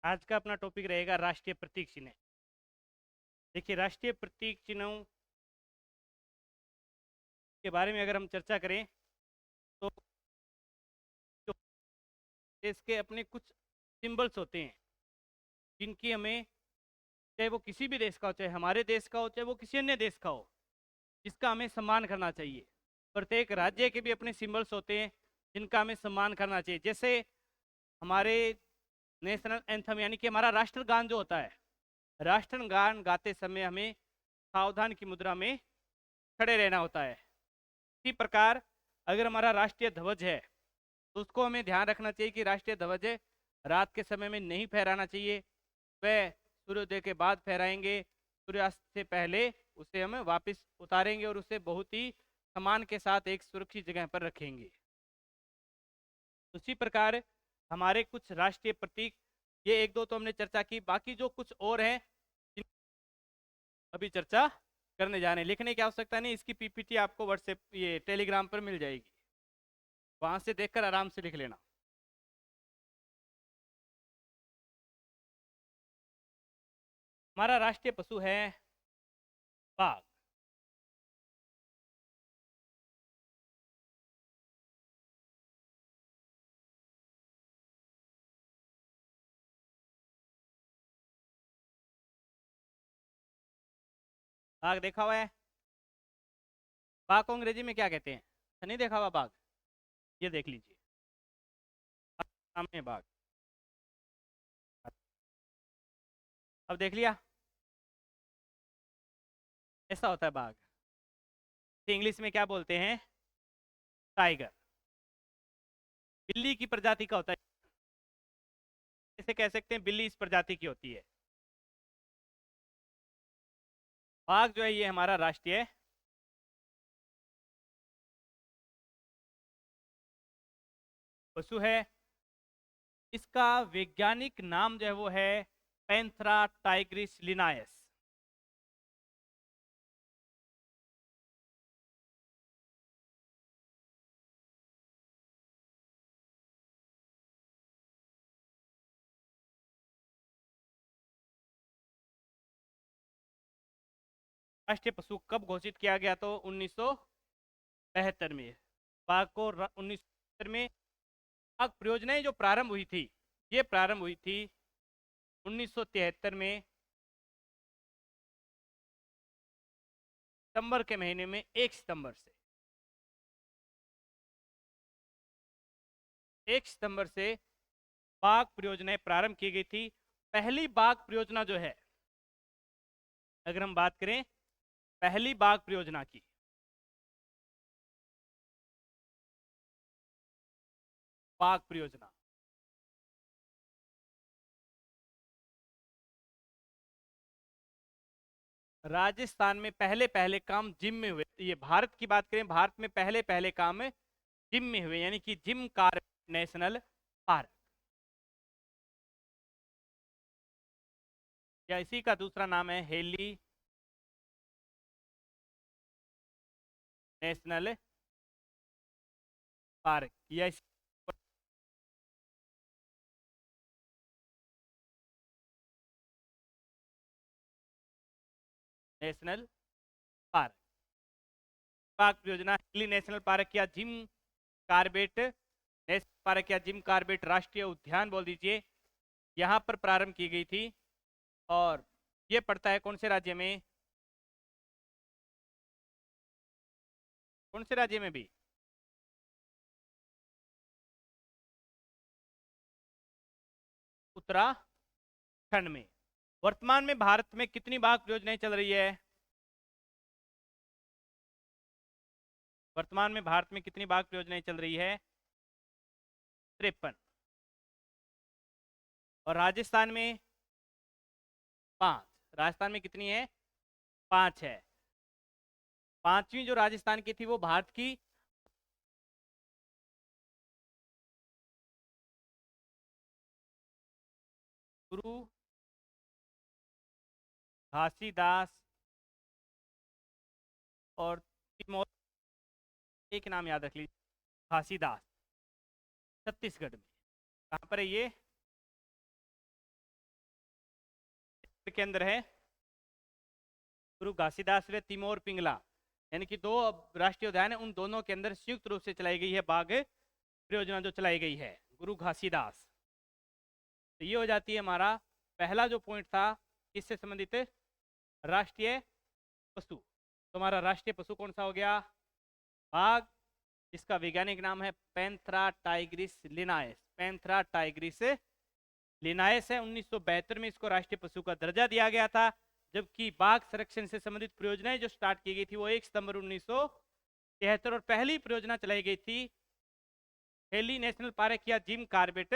आज का अपना टॉपिक रहेगा राष्ट्रीय प्रतीक चिन्ह। देखिए, राष्ट्रीय प्रतीक चिन्हों के बारे में अगर हम चर्चा करें तो जो देश के अपने कुछ सिंबल्स होते हैं जिनकी हमें, चाहे वो किसी भी देश का हो, चाहे हमारे देश का हो, चाहे वो किसी अन्य देश का हो, जिसका हमें सम्मान करना चाहिए। प्रत्येक राज्य के भी अपने सिंबल्स होते हैं जिनका हमें सम्मान करना चाहिए। जैसे हमारे नेशनल एंथम यानी कि हमारा राष्ट्रगान जो होता है, राष्ट्रगान गाते समय हमें सावधान की मुद्रा में खड़े रहना होता है। इसी प्रकार अगर हमारा राष्ट्रीय ध्वज है तो उसको हमें ध्यान रखना चाहिए कि राष्ट्रीय ध्वज रात के समय में नहीं फहराना चाहिए, वह सूर्योदय के बाद फहराएंगे। सूर्यास्त से पहले उसे हम वापस उतारेंगे और उसे बहुत ही सम्मान के साथ एक सुरक्षित जगह पर रखेंगे। उसी प्रकार हमारे कुछ राष्ट्रीय प्रतीक, ये एक दो तो हमने चर्चा की, बाकी जो कुछ और हैं अभी चर्चा करने जा रहे हैं। लिखने की आवश्यकता नहीं, इसकी पीपीटी आपको व्हाट्सएप ये टेलीग्राम पर मिल जाएगी, वहां से देखकर आराम से लिख लेना। हमारा राष्ट्रीय पशु है बाघ। बाघ देखा हुआ है? बाघ को अंग्रेजी में क्या कहते हैं? नहीं देखा हुआ बाघ? ये देख लीजिए, सामने बाघ। अब देख लिया, ऐसा होता है बाघ। इंग्लिश में क्या बोलते हैं? टाइगर। बिल्ली की प्रजाति का होता है, इसे कह सकते हैं बिल्ली इस प्रजाति की होती है। बाघ जो है ये हमारा राष्ट्रीय पशु है। इसका वैज्ञानिक नाम जो है वो है पैंथरा टाइग्रिस लिनायस। राष्ट्रीय पशु कब घोषित किया गया? तो 1973 में। बाघ को 1973 में बाघ परियोजनाएं जो प्रारंभ हुई थी, ये प्रारंभ हुई थी 1973 में सितंबर के महीने में, 1 सितंबर से। 1 सितंबर से बाघ परियोजनाएं प्रारंभ की गई थी। पहली बाघ परियोजना जो है, अगर हम बात करें पहली बाघ परियोजना की, बाघ परियोजना राजस्थान में पहले पहले काम जिम में हुए। ये भारत की बात करें, भारत में पहले पहले काम जिम में हुए, यानी कि जिम कार्बेट नेशनल पार्क, या इसी का दूसरा नाम है हेली नेशनल पार्क, या नेशनल पार्क। बाघ परियोजना हेली नेशनल पार्क या जिम कार्बेट नेशनल पार्क या जिम कार्बेट राष्ट्रीय उद्यान बोल दीजिए, यहाँ पर प्रारंभ की गई थी। और ये पड़ता है कौन से राज्य में? कौन से राज्य में भी? उत्तराखंड में। वर्तमान में भारत में कितनी बाघ परियोजनाएं चल रही है? वर्तमान में भारत में कितनी बाघ परियोजनाएं चल रही है? 53। और राजस्थान में 5। राजस्थान में कितनी है? 5 है। पांचवी जो राजस्थान की थी वो भारत की गुरु घासीदास और एक नाम याद रख लीजिए, घासीदास, छत्तीसगढ़ में। कहाँ पर है ये? के अंदर है गुरु घासीदास व तिमोर पिंगला, यानी कि दो राष्ट्रीय उद्यान है, उन दोनों के अंदर संयुक्त रूप से चलाई गई है बाघ परियोजना जो चलाई गई है गुरु घासीदास। तो ये हो जाती है हमारा पहला जो पॉइंट था किससे संबंधित, राष्ट्रीय पशु। तो हमारा राष्ट्रीय पशु कौन सा हो गया, बाघ, जिसका वैज्ञानिक नाम है पैंथेरा टाइग्रिस लिनाएस। पैंथेरा टाइग्रिस लिनाएस है। 1972 में इसको राष्ट्रीय पशु का दर्जा दिया गया था, जबकि बाघ संरक्षण से संबंधित परियोजनाएं जो स्टार्ट की गई थी वो 1 सितंबर 1973 और पहली परियोजना चलाई गई थी हेली नेशनल पार्क या जिम कॉर्बेट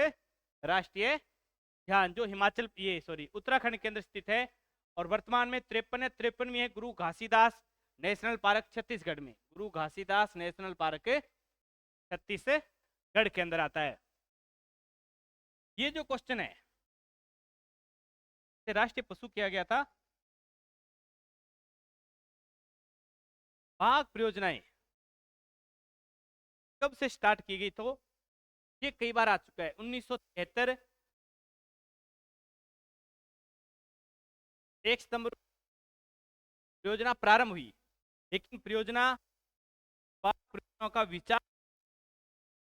राष्ट्रीय उद्यान, जो उत्तराखंड के अंदर स्थित है। और वर्तमान में 53 में है गुरु घासीदास नेशनल पार्क छत्तीसगढ़ में। गुरु घासीदास नेशनल पार्क छत्तीसगढ़ के अंदर आता है। ये जो क्वेश्चन है राष्ट्रीय पशु किया गया था, बाघ परियोजनाएं कब से स्टार्ट की गई, तो ये कई बार आ चुका है। 1973 1 सितंबर परियोजना प्रारंभ हुई, लेकिन परियोजना बाघ परियोजनाओं का विचार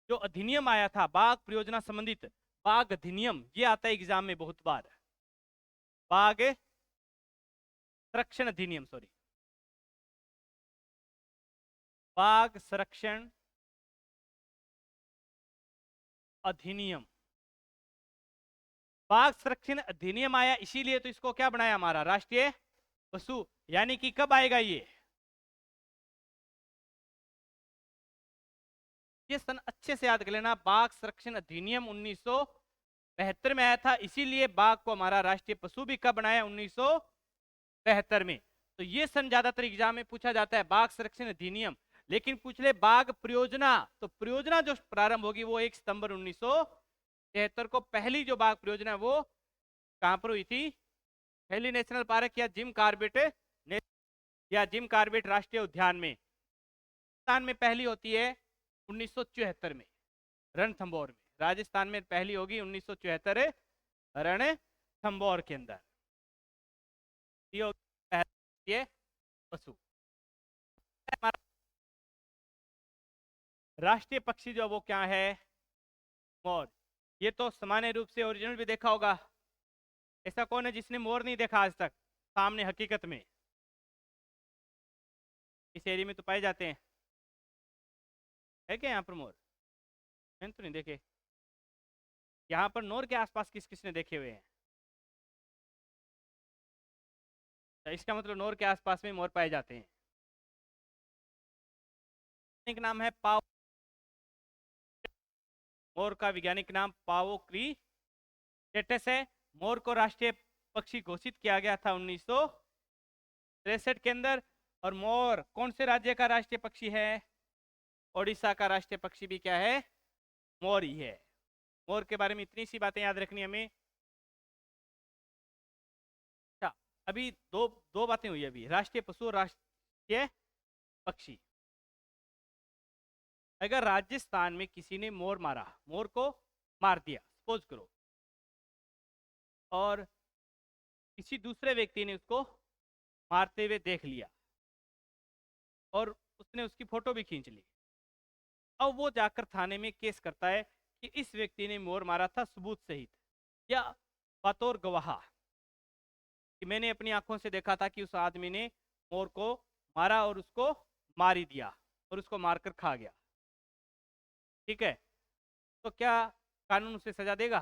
जो अधिनियम आया था बाघ परियोजना संबंधित, बाघ अधिनियम, ये आता है एग्जाम में बहुत बार, बाघ संरक्षण अधिनियम, बाघ संरक्षण अधिनियम। बाघ संरक्षण अधिनियम आया इसीलिए तो इसको क्या बनाया हमारा राष्ट्रीय पशु। यानी कि कब आएगा ये सन अच्छे से याद कर लेना। बाघ संरक्षण अधिनियम 1972 में आया था, इसीलिए बाघ को हमारा राष्ट्रीय पशु भी कब बनाया, 1972 में। तो ये सन ज्यादातर एग्जाम में पूछा जाता है बाघ संरक्षण अधिनियम। लेकिन पूछ ले बाघ परियोजना, तो परियोजना जो प्रारंभ होगी वो 1 सितंबर 1973 को पहली जो बाघ परियोजना वो कहां पर हुई थी, हेली नेशनल पार्क या जिम कॉर्बेट राष्ट्रीय उद्यान में। राजस्थान में पहली होती है 1974 में रणथंभौर में। राजस्थान में पहली होगी 1974 रणथंभौर के अंदर। ये पशु राष्ट्रीय पक्षी जो वो क्या है, मोर। ये तो सामान्य रूप से ओरिजिनल भी देखा होगा। ऐसा कौन है जिसने मोर नहीं देखा आज तक सामने हकीकत में? इस एरिया में तो पाए जाते हैं, है क्या यहाँ पर मोर? मैंने तो नहीं देखे। यहाँ पर नोर के आसपास किस किसने देखे हुए हैं? इसका मतलब नोर के आसपास में मोर पाए जाते हैं। एक नाम है पाव, मोर का वैज्ञानिक नाम पावोक्रीटेटस है। मोर को राष्ट्रीय पक्षी घोषित किया गया था 1963 के अंदर। और मोर कौन से राज्य का राष्ट्रीय पक्षी है? ओडिशा का राष्ट्रीय पक्षी भी क्या है, मोर ही है। मोर के बारे में इतनी सी बातें याद रखनी हमें। अच्छा, अभी दो बातें हुई अभी, राष्ट्रीय पशु और राष्ट्रीय पक्षी। अगर राजस्थान में किसी ने मोर मारा, मोर को मार दिया सपोज करो, और किसी दूसरे व्यक्ति ने उसको मारते हुए देख लिया और उसने उसकी फोटो भी खींच ली, अब वो जाकर थाने में केस करता है कि इस व्यक्ति ने मोर मारा था सबूत सहित या बतौर गवाह, कि मैंने अपनी आंखों से देखा था कि उस आदमी ने मोर को मारा और उसको मार ही दिया और उसको मारकर खा गया। ठीक है, तो क्या कानून उसे सजा देगा?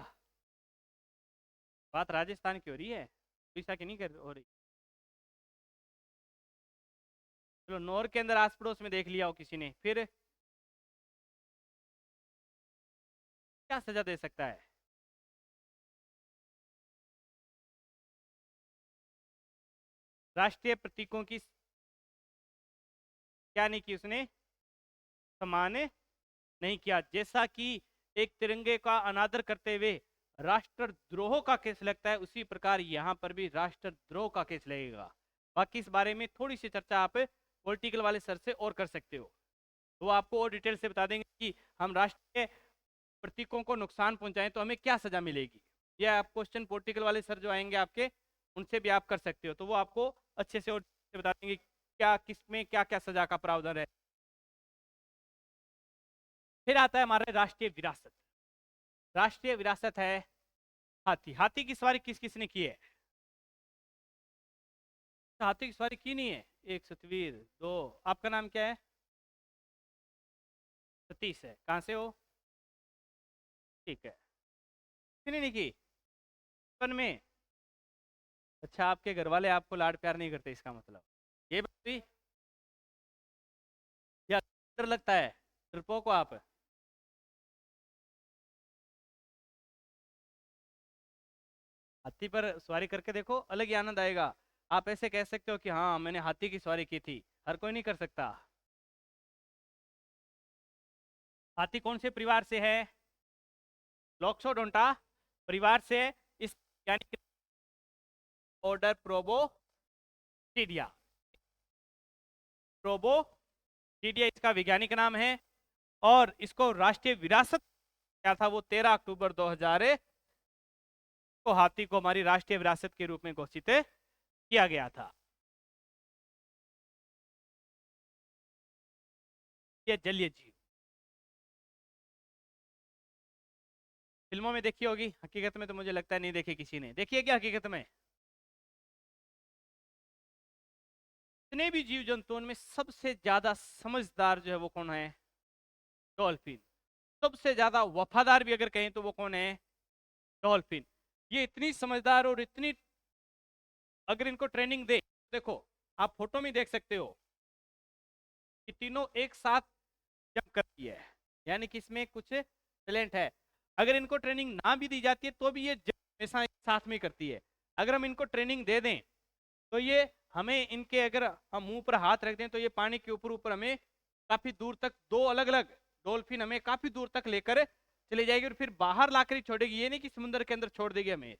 बात राजस्थान की हो रही है, उड़ीसा की नहीं हो रही। चलो नौर के अंदर आस पड़ोस में देख लिया हो किसी ने, फिर क्या सजा दे सकता है? राष्ट्रीय प्रतीकों की क्या नहीं की उसने, सम्मान नहीं किया। जैसा कि एक तिरंगे का अनादर करते हुए राष्ट्रद्रोह का केस लगता है, उसी प्रकार यहाँ पर भी राष्ट्रद्रोह का केस लगेगा। बाकी इस बारे में थोड़ी सी चर्चा आप पॉलिटिकल वाले सर से और कर सकते हो, वो तो आपको और डिटेल से बता देंगे कि हम राष्ट्रीय प्रतीकों को नुकसान पहुंचाएं तो हमें क्या सजा मिलेगी। यह आप क्वेश्चन पॉलिटिकल वाले सर जो आएंगे आपके, उनसे भी आप कर सकते हो, तो वो आपको अच्छे से और बता देंगे क्या किसमें क्या क्या सजा का प्रावधान है। फिर आता है हमारा राष्ट्रीय विरासत। राष्ट्रीय विरासत है हाथी। हाथी की सवारी किस किसने की है? हाथी की सवारी की नहीं है? एक सतवीर, दो, आपका नाम क्या है? सतीश है। कहां से हो? ठीक है। किसने नहीं की बचपन में? अच्छा, आपके घर वाले आपको लाड प्यार नहीं करते इसका मतलब ये बात हुई? या डर लगता है? डरपोक हो आप? हाथी पर सवारी करके देखो, अलग ही आनंद आएगा। आप ऐसे कह सकते हो कि हाँ मैंने हाथी की सवारी की थी, हर कोई नहीं कर सकता। हाथी कौन से परिवार से है? लॉक्सोडोंटा परिवार से। इस यानी ऑर्डर प्रोबोस्टिडिया। प्रोबोस्टिडिया इसका वैज्ञानिक नाम है। और इसको राष्ट्रीय विरासत क्या था, वो 13 अक्टूबर 2000 को हाथी को हमारी राष्ट्रीय विरासत के रूप में घोषित किया गया था। ये जलीय जीव फिल्मों में देखी होगी, हकीकत में तो मुझे लगता है नहीं देखी किसी ने। देखिए क्या हकीकत में जितने भी जीव जंतुओं में सबसे ज्यादा समझदार जो है वो कौन है? डॉल्फिन। सबसे ज्यादा वफादार भी अगर कहें तो वो कौन है? डॉल्फिन। ये इतनी समझदार और इतनी, अगर इनको ट्रेनिंग दे, देखो आप फोटो में देख सकते हो कि तीनों एक साथ जंप करती है, यानी कि इसमें कुछ टैलेंट है। अगर इनको ट्रेनिंग ना भी दी जाती है तो भी ये जंप हमेशा एक साथ में करती है। अगर हम इनको ट्रेनिंग दे दें तो ये हमें इनके, अगर हम मुंह पर हाथ रख दें तो ये पानी के ऊपर ऊपर हमें काफी दूर तक, दो अलग अलग डॉल्फिन हमें काफी दूर तक लेकर चली जाएगी और फिर बाहर लाकर ही छोड़ेगी, ये नहीं कि समुद्र के अंदर छोड़ देगी हमें।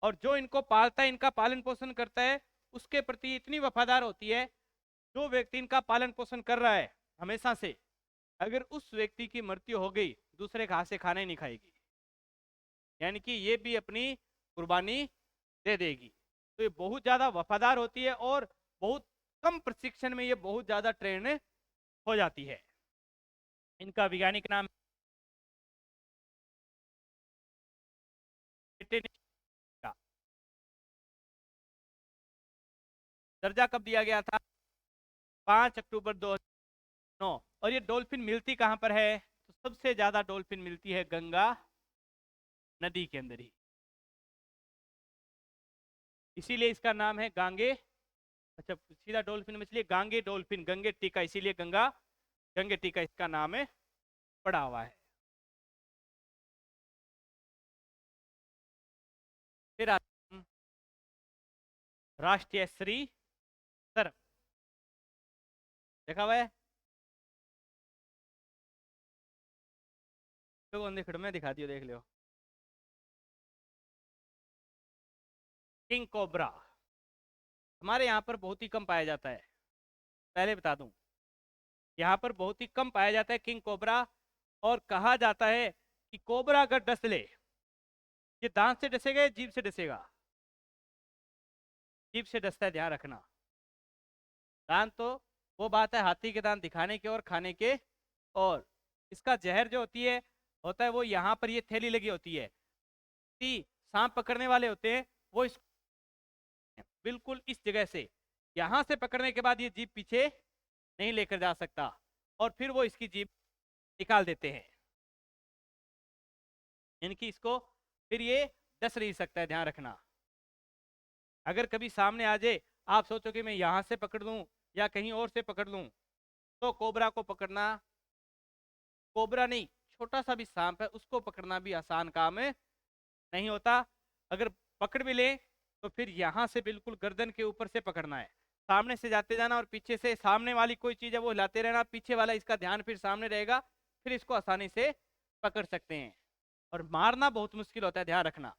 और जो इनको पालता है, इनका पालन पोषण करता है, उसके प्रति इतनी वफादार होती है। जो व्यक्ति इनका पालन पोषण कर रहा है हमेशा से, अगर उस व्यक्ति की मृत्यु हो गई, दूसरे के हाथ से खाना ही नहीं खाएगी, यानी कि ये भी अपनी कुर्बानी दे देगी। तो ये बहुत ज्यादा वफादार होती है और बहुत कम प्रशिक्षण में ये बहुत ज्यादा ट्रेन हो जाती है। इनका वैज्ञानिक नाम का दर्जा कब दिया गया था? 5 अक्टूबर 2009। और ये डॉल्फिन मिलती कहां पर है? तो सबसे ज्यादा डॉल्फिन मिलती है गंगा नदी के अंदर ही, इसीलिए इसका नाम है गांगे। अच्छा, सीधा डॉल्फिन मछली गांगे डॉल्फिन, गंगे टीका, इसीलिए गंगा गंगे टीका इसका नाम है, पड़ा हुआ है। फिर राष्ट्रीय श्री सर्प, देखा हुआ है? तो मैं दिखा दियो, देख लियो। किंग कोबरा हमारे यहाँ पर बहुत ही कम पाया जाता है, पहले बता दूं, यहाँ पर बहुत ही कम पाया जाता है किंग कोबरा। और कहा जाता है कि कोबरा अगर डस ले, ये दांत से डसेगा या जीभ से डसेगा? जीभ से डसता है, ध्यान रखना। दांत तो वो बात है हाथी के दांत दिखाने के और खाने के, और इसका जहर जो होती है होता है वो यहाँ पर ये थैली लगी होती है। सांप पकड़ने वाले होते हैं वो इस बिल्कुल इस जगह से, यहां से पकड़ने के बाद ये जीभ पीछे नहीं लेकर जा सकता और फिर वो इसकी जीभ निकाल देते हैं, इनकी इसको फिर ये डस नहीं सकता है, ध्यान रखना। अगर कभी सामने आ जाए, आप सोचो कि मैं यहां से पकड़ लूं या कहीं और से पकड़ लूं, तो कोबरा को पकड़ना, कोबरा नहीं, छोटा सा भी सांप है उसको पकड़ना भी आसान काम है नहीं होता। अगर पकड़ भी ले तो फिर यहां से बिल्कुल गर्दन के ऊपर से पकड़ना है, सामने से जाते जाना और पीछे से सामने वाली कोई चीज है वो हिलाते रहना, पीछे वाला इसका ध्यान फिर सामने रहेगा, फिर इसको आसानी से पकड़ सकते हैं। और मारना बहुत मुश्किल होता है, ध्यान रखना।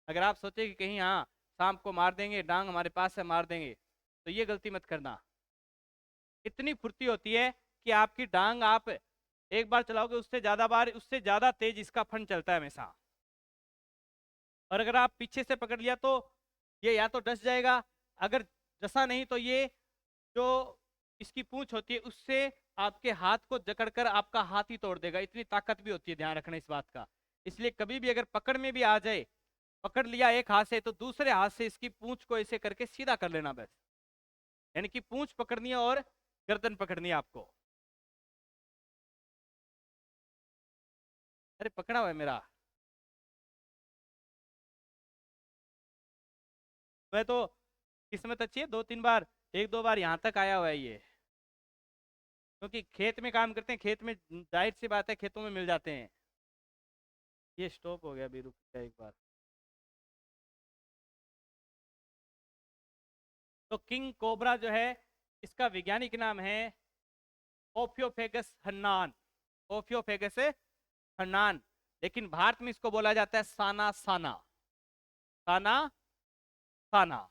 अगर आप सोचे कि कहीं हाँ सांप को मार देंगे, डांग हमारे पास से मार देंगे, तो ये गलती मत करना। इतनी फुर्ती होती है कि आपकी डांग आप एक बार चलाओगे, उससे ज्यादा बार, उससे ज्यादा तेज इसका फन चलता है हमेशा। और अगर आप पीछे से पकड़ लिया तो ये या तो डस जाएगा, अगर डसा नहीं तो ये जो इसकी पूंछ होती है उससे आपके हाथ को जकड़कर आपका हाथ ही तोड़ देगा, इतनी ताकत भी होती है, ध्यान रखना इस बात का। इसलिए कभी भी अगर पकड़ में भी आ जाए, पकड़ लिया एक हाथ से, तो दूसरे हाथ से इसकी पूंछ को ऐसे करके सीधा कर लेना बस। यानी कि पूंछ पकड़नी है और गर्दन पकड़नी है आपको। अरे पकड़ा हुआ है मेरा। मैं तो किस्मत अच्छी है, 2-3 बार, 1-2 बार यहाँ तक आया हुआ है ये। क्योंकि खेत में काम करते हैं, खेत में जाहिर सी बात है खेतों में मिल जाते हैं। ये स्टॉप हो गया, अभी रुक गया एक बार। तो किंग कोबरा जो है, इसका वैज्ञानिक नाम है ओफियोफेगस हन्नान। ओफियोफेगस हन्नान। लेकिन भारत में इसको बोला जाता है साना साना। साना साना।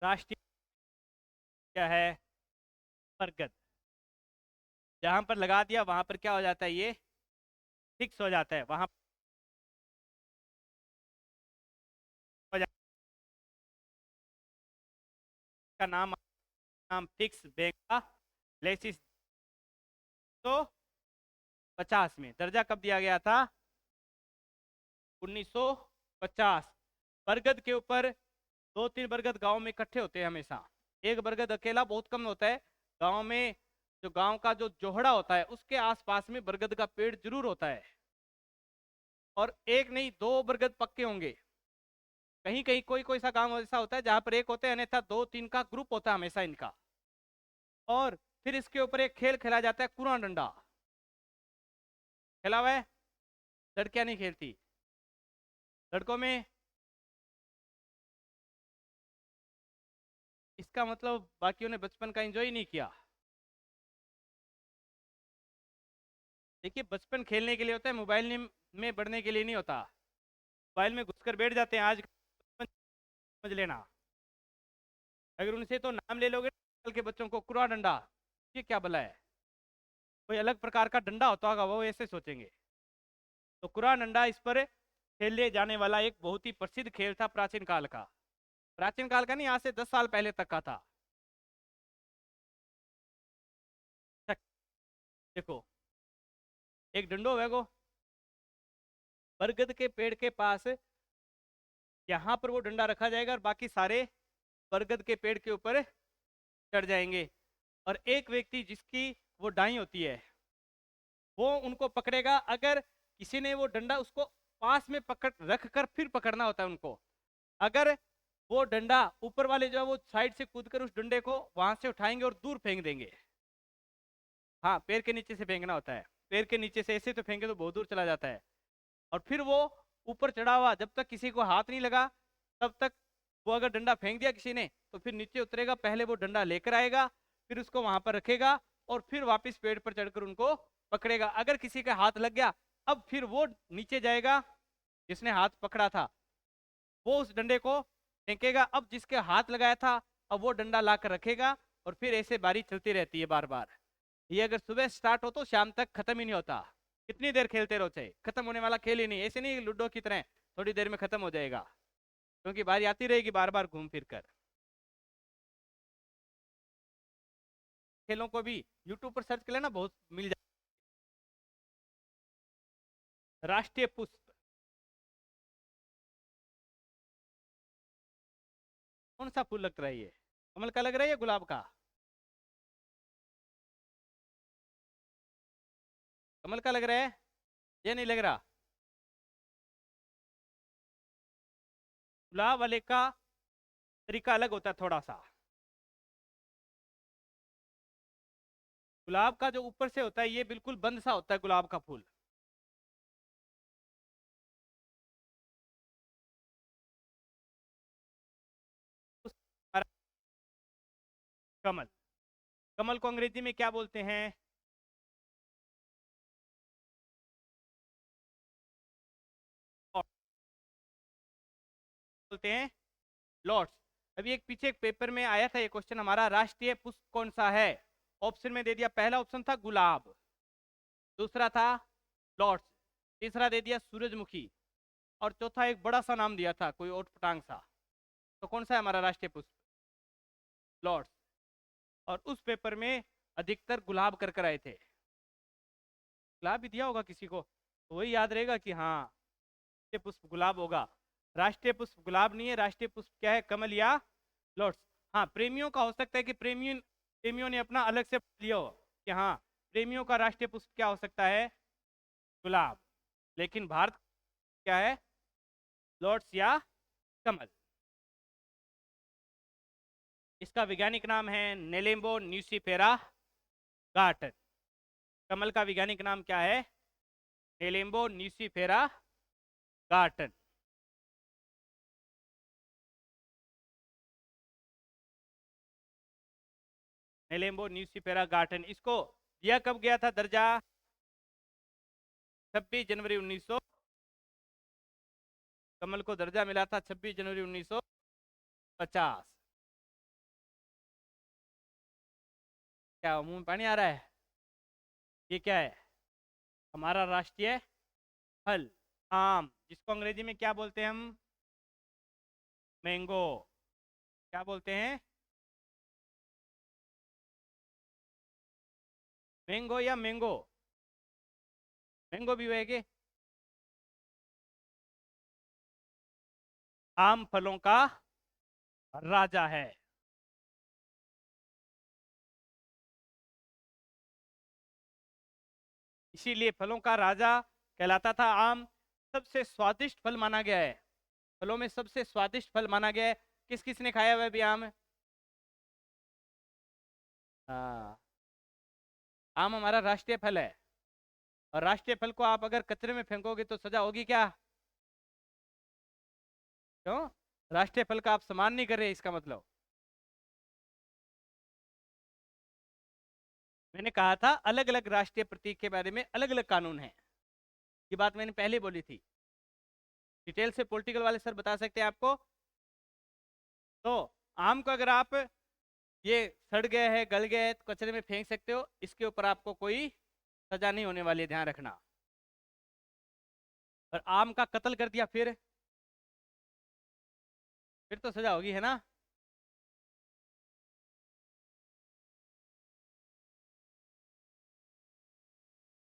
राष्ट्रीय क्या है? बरगद। जहां पर लगा दिया वहां पर क्या हो जाता है, ये फिक्स हो जाता है वहां हो जाता है। का नाम नाम फिक्स बेंगा लेसिस। तो 50 में दर्जा कब दिया गया था? 1950। बरगद के ऊपर 2-3 बरगद गांव में इकट्ठे होते हैं हमेशा। एक बरगद अकेला बहुत कम होता है गांव में। जो गांव का जो जोहड़ा होता है उसके आसपास में बरगद का पेड़ जरूर होता है। और एक नहीं, 2 बरगद पक्के होंगे। कहीं कहीं कोई कोई सा गांव ऐसा होता है जहां पर एक होते हैं, अन्यथा 2-3 का ग्रुप होता है हमेशा इनका। और फिर इसके ऊपर एक खेल खेला जाता है, कुरां डंडा। खेला हुआ है? लड़कियां नहीं खेलती। लड़कों में इसका मतलब बाकियों ने बचपन का एंजॉय नहीं किया। देखिए, बचपन खेलने के लिए होता है, मोबाइल में बढ़ने के लिए नहीं होता। मोबाइल में घुसकर बैठ जाते हैं आज। समझ लेना, अगर उनसे तो नाम ले लोगे कल के बच्चों को, कुरां डंडा, ये क्या भला है? कोई अलग प्रकार का डंडा होता होगा, वो ऐसे सोचेंगे। तो कुरां डंडा इस पर खेले जाने वाला एक बहुत ही प्रसिद्ध खेल था प्राचीन काल का। प्राचीन काल का नहीं, आज से 10 साल पहले तक का था। देखो, एक डंडो है वो, बरगद के पेड़ के पास यहाँ पर वो डंडा रखा जाएगा और बाकी सारे बरगद के पेड़ के ऊपर चढ़ जाएंगे। और एक व्यक्ति जिसकी वो डाई होती है, वो उनको पकड़ेगा। अगर किसी ने वो डंडा उसको पास में पकड़ रख कर फिर पकड़ना होता है उनको। अगर वो डंडा ऊपर वाले जो है वो साइड से कूदकर उस डंडे को वहां से उठाएंगे और दूर फेंक देंगे। हाँ, पैर के नीचे से फेंकना होता है। पैर के नीचे से ऐसे तो फेंके तो बहुत दूर चला जाता है। और फिर वो ऊपर चढ़ा हुआ, जब तक किसी को हाथ नहीं लगा तब तक, वो अगर डंडा फेंक दिया किसी ने तो फिर नीचे उतरेगा, पहले वो डंडा लेकर आएगा, फिर उसको वहां पर रखेगा और फिर वापस पेड़ पर चढ़कर उनको पकड़ेगा। अगर किसी का हाथ लग गया, अब फिर वो नीचे जाएगा, जिसने हाथ पकड़ा था वो उस डंडे को फेंकेगा। अब जिसके हाथ लगाया था, अब वो डंडा लाकर रखेगा। और फिर ऐसे बारी चलती रहती है बार बार। ये अगर सुबह स्टार्ट हो तो शाम तक खत्म ही नहीं होता। कितनी देर खेलते रहो, चाहे खत्म होने वाला खेल ही नहीं। ऐसे नहीं लूडो की तरह थोड़ी देर में खत्म हो जाएगा, क्योंकि बारी आती रहेगी बार बार घूम फिर कर। खेलों को भी यूट्यूब पर सर्च कर लेना, बहुत मिल जाए। राष्ट्रीय पुष्प कौन सा फूल लग रहा है? ये कमल का लग रहा है या गुलाब का? कमल का लग रहा है? ये नहीं लग रहा? गुलाब वाले का तरीका अलग होता है थोड़ा सा। गुलाब का जो ऊपर से होता है ये बिल्कुल बंद सा होता है गुलाब का फूल। कमल। कमल को अंग्रेजी में क्या बोलते हैं? और बोलते हैं लॉर्ड्स। अभी एक पीछे एक पेपर में आया था ये क्वेश्चन, हमारा राष्ट्रीय पुष्प कौन सा है? ऑप्शन में दे दिया, पहला ऑप्शन था गुलाब, दूसरा था लॉर्ड्स, तीसरा दे दिया सूरजमुखी, और चौथा एक बड़ा सा नाम दिया था कोई ओट पटांग सा। तो कौन सा है हमारा राष्ट्रीय पुष्प? लॉर्ड्स। और उस पेपर में अधिकतर गुलाब कर आए थे। गुलाब भी दिया होगा किसी को, तो वही याद रहेगा कि हाँ राष्ट्रीय पुष्प गुलाब होगा। राष्ट्रीय पुष्प गुलाब नहीं है, राष्ट्रीय पुष्प क्या है? कमल या लॉर्ड्स। हाँ, प्रेमियों का हो सकता है कि प्रेमियों ने अपना अलग से लिया हो कि हाँ प्रेमियों का राष्ट्रीय पुष्प क्या हो सकता है? गुलाब। लेकिन भारत क्या है? लॉर्ड्स या कमल। इसका वैज्ञानिक नाम है नेलेम्बो न्यूसीफेरा गार्टन। कमल का वैज्ञानिक नाम क्या है? नेलेम्बो न्यूसीफेरा गार्टन। नेलेम्बो न्यूसीफेरा गार्टन। इसको दिया कब गया था दर्जा? 26 जनवरी 1900। कमल को दर्जा मिला था 26 जनवरी 1950। क्या मुंह में पानी आ रहा है? ये क्या है? हमारा राष्ट्रीय फल आम, जिसको अंग्रेजी में क्या बोलते हैं हम? मैंगो। क्या बोलते हैं? मैंगो या मैंगो? मैंगो भी हुए? आम फलों का राजा है। इसीलिए फलों का राजा कहलाता था आम। सबसे स्वादिष्ट फल माना गया है, फलों में सबसे स्वादिष्ट फल माना गया है। किस किस ने खाया हुआ है अभी आम? हाँ, आम हमारा राष्ट्रीय फल है। और राष्ट्रीय फल को आप अगर कचरे में फेंकोगे तो सजा होगी क्या? क्यों? राष्ट्रीय फल का आप सम्मान नहीं कर रहे, इसका मतलब। मैंने कहा था अलग अलग राष्ट्रीय प्रतीक के बारे में अलग अलग कानून है, ये बात मैंने पहले बोली थी। डिटेल से पॉलिटिकल वाले सर बता सकते हैं आपको। तो आम को अगर आप ये सड़ गए है गल गए है तो कचरे में फेंक सकते हो, इसके ऊपर आपको कोई सजा नहीं होने वाली है, ध्यान रखना। और आम का कत्ल कर दिया फिर तो सजा होगी, है ना?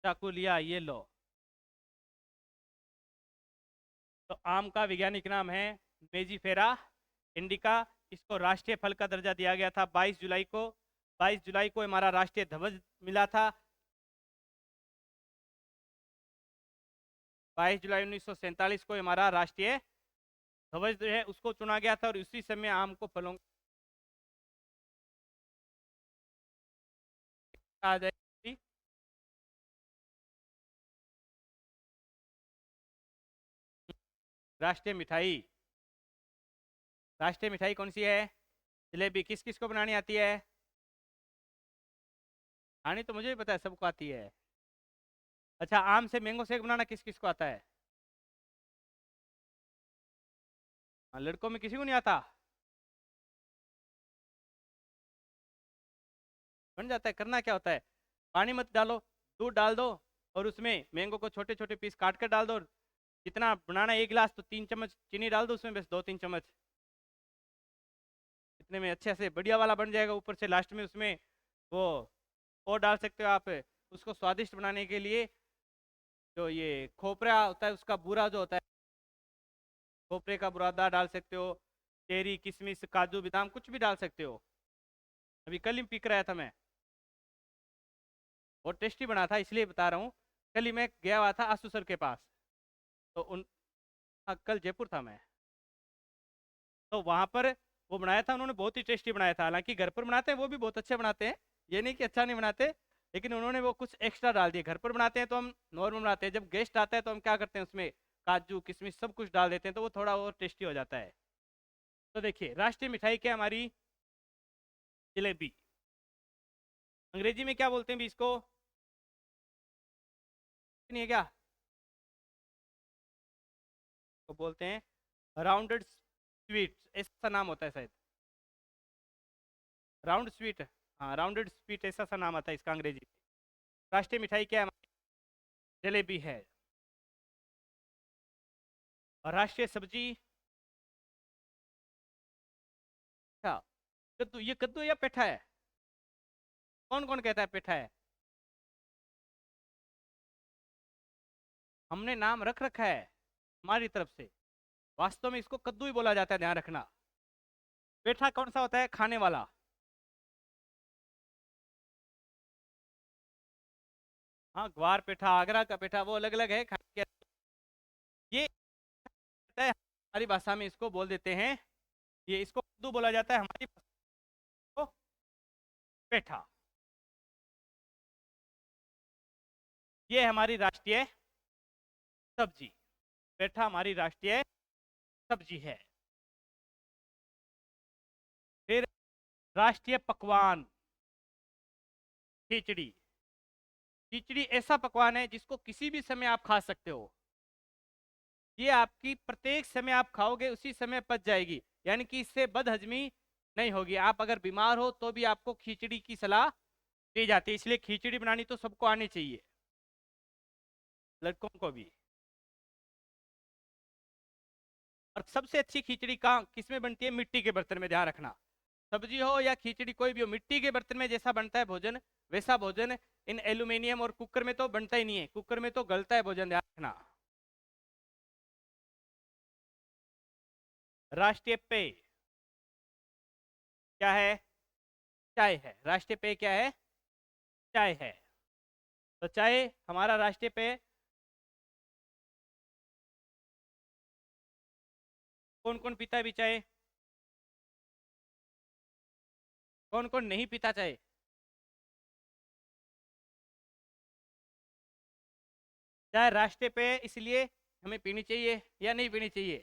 चाकू लिया, ये लो। तो आम का वैज्ञानिक नाम है मेजीफेरा इंडिका। इसको राष्ट्रीय फल का दर्जा दिया गया था 22 जुलाई को। 22 जुलाई को हमारा राष्ट्रीय ध्वज मिला था। 22 जुलाई 1947 को हमारा राष्ट्रीय ध्वज जो है उसको चुना गया था, और उसी समय आम को फलों कहा जाए। राष्ट्रीय मिठाई, राष्ट्रीय मिठाई कौन सी है? जलेबी। किस किस को बनानी आती है? खानी तो मुझे भी पता है, सबको आती है। अच्छा, आम से मैंगो शेक बनाना किस किस को आता है? हाँ, लड़कों में किसी को नहीं आता? बन जाता है। करना क्या होता है, पानी मत डालो, दूध डाल दो, और उसमें मैंगो को छोटे छोटे पीस काट कर डाल दो। जितना बनाना 1 गिलास तो 3 चम्मच चीनी डाल दो उसमें, बस 2-3 चम्मच। इतने में अच्छे से बढ़िया वाला बन जाएगा। ऊपर से लास्ट में उसमें वो और डाल सकते हो आप, उसको स्वादिष्ट बनाने के लिए जो ये खोपरा होता है उसका बूरा जो होता है, खोपरे का बुरादा डाल सकते हो। चेरी, किशमिश, काजू, बादाम कुछ भी डाल सकते हो। अभी कल ही पी कर आया था मैं, बहुत टेस्टी बना था, इसलिए बता रहा हूँ। कल ही मैं गया हुआ था आसू सर के पास, तो उन हाँ, कल जयपुर था मैं। तो वहाँ पर वो बनाया था उन्होंने, बहुत ही टेस्टी बनाया था। हालांकि घर पर बनाते हैं वो भी बहुत अच्छे बनाते हैं, ये नहीं कि अच्छा नहीं बनाते, लेकिन उन्होंने वो कुछ एक्स्ट्रा डाल दिए। घर पर बनाते हैं तो हम नॉर्मल बनाते हैं, जब गेस्ट आता है तो हम क्या करते हैं उसमें काजू किशमिश सब कुछ डाल देते हैं, तो वो थोड़ा और टेस्टी हो जाता है। तो देखिए राष्ट्रीय मिठाई क्या है हमारी? जलेबी। अंग्रेजी में क्या बोलते हैं भी इसको? नहीं है क्या? तो बोलते हैं राउंडेड स्वीट ऐसा नाम होता है शायद, राउंड स्वीट, हाँ राउंडेड स्वीट ऐसा सा नाम आता है इसका अंग्रेजी। राष्ट्रीय मिठाई क्या है हमारी? जलेबी है। और राष्ट्रीय सब्जी, अच्छा कद्दू, ये कद्दू या पेठा है? कौन कौन कहता है पेठा है? हमने नाम रख रखा है हमारी तरफ से, वास्तव में इसको कद्दू ही बोला जाता है, ध्यान रखना। पेठा कौन सा होता है? खाने वाला। हाँ ग्वार पेठा, आगरा का पेठा, वो अलग अलग है खाने के। ये है, हमारी भाषा में इसको बोल देते हैं, ये इसको कद्दू बोला जाता है, हमारी भाषा में इसको पेठा। ये हमारी राष्ट्रीय सब्जी, पेठा हमारी राष्ट्रीय सब्जी है। फिर राष्ट्रीय पकवान खिचड़ी। खिचड़ी ऐसा पकवान है जिसको किसी भी समय आप खा सकते हो, ये आपकी प्रत्येक समय आप खाओगे उसी समय पच जाएगी, यानी कि इससे बदहजमी नहीं होगी। आप अगर बीमार हो तो भी आपको खिचड़ी की सलाह दी जाती है, इसलिए खिचड़ी बनानी तो सबको आनी चाहिए, लड़कों को भी। और सबसे अच्छी खिचड़ी कहाँ किस में बनती है? मिट्टी के बर्तन में, ध्यान रखना। सब्जी हो या खिचड़ी कोई भी हो, मिट्टी के बर्तन में जैसा बनता है भोजन, वैसा भोजन इन एल्यूमिनियम और कुकर में तो बनता ही नहीं है, कुकर में तो गलता है भोजन, ध्यान रखना। राष्ट्रीय पेय क्या है? चाय है। राष्ट्रीय पेय क्या है? चाय है। तो चाय हमारा राष्ट्रीय पेय। कौन कौन पीता है भी चाय? कौन कौन नहीं पीता चाय? चाय राष्ट्रीय पेय इसलिए हमें पीनी चाहिए या नहीं पीनी चाहिए?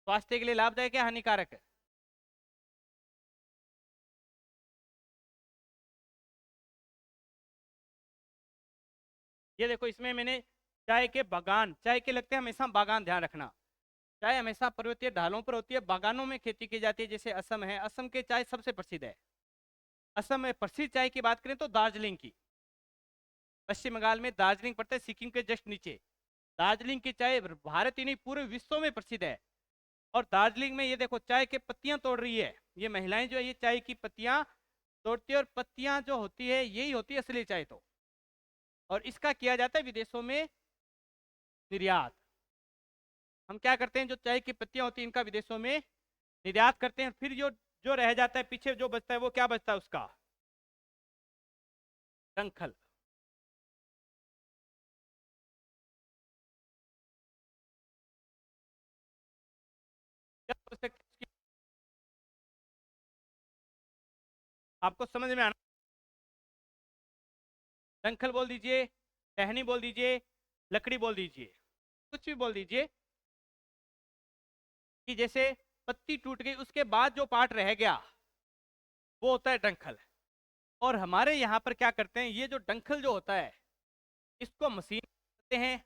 स्वास्थ्य के लिए लाभदायक या हानिकारक है? ये देखो इसमें मैंने चाय के बागान, चाय के लगते हैं हमेशा बागान, ध्यान रखना। चाय हमेशा पर्वतीय ढालों पर होती है, बागानों में खेती की जाती है, जैसे असम है, असम के चाय सबसे प्रसिद्ध है। असम में प्रसिद्ध चाय की बात करें तो दार्जिलिंग की, पश्चिम बंगाल में दार्जिलिंग पड़ता है, सिक्किम के जस्ट नीचे। दार्जिलिंग की चाय भारत ही नहीं पूरे विश्व में प्रसिद्ध है। और दार्जिलिंग में ये देखो चाय के पत्तियां तोड़ रही है, ये महिलाएं जो है ये चाय की पत्तियां तोड़ती है, और पत्तियां जो होती है यही होती है असली चाय तो। और इसका किया जाता है विदेशों में निर्यात। हम क्या करते हैं, जो चाय की पत्तियां होती हैं इनका विदेशों में निर्यात करते हैं, फिर जो जो रह जाता है पीछे जो बचता है वो क्या बचता है उसका? डंखल। क्या बोल सकते हैं उसकी? आपको समझ में आना, डंखल बोल दीजिए, टहनी बोल दीजिए, लकड़ी बोल दीजिए, कुछ भी बोल दीजिए, कि जैसे पत्ती टूट गई उसके बाद जो पार्ट रह गया वो होता है डंखल। और हमारे यहाँ पर क्या करते हैं, ये जो डंखल जो होता है इसको मशीन करते हैं,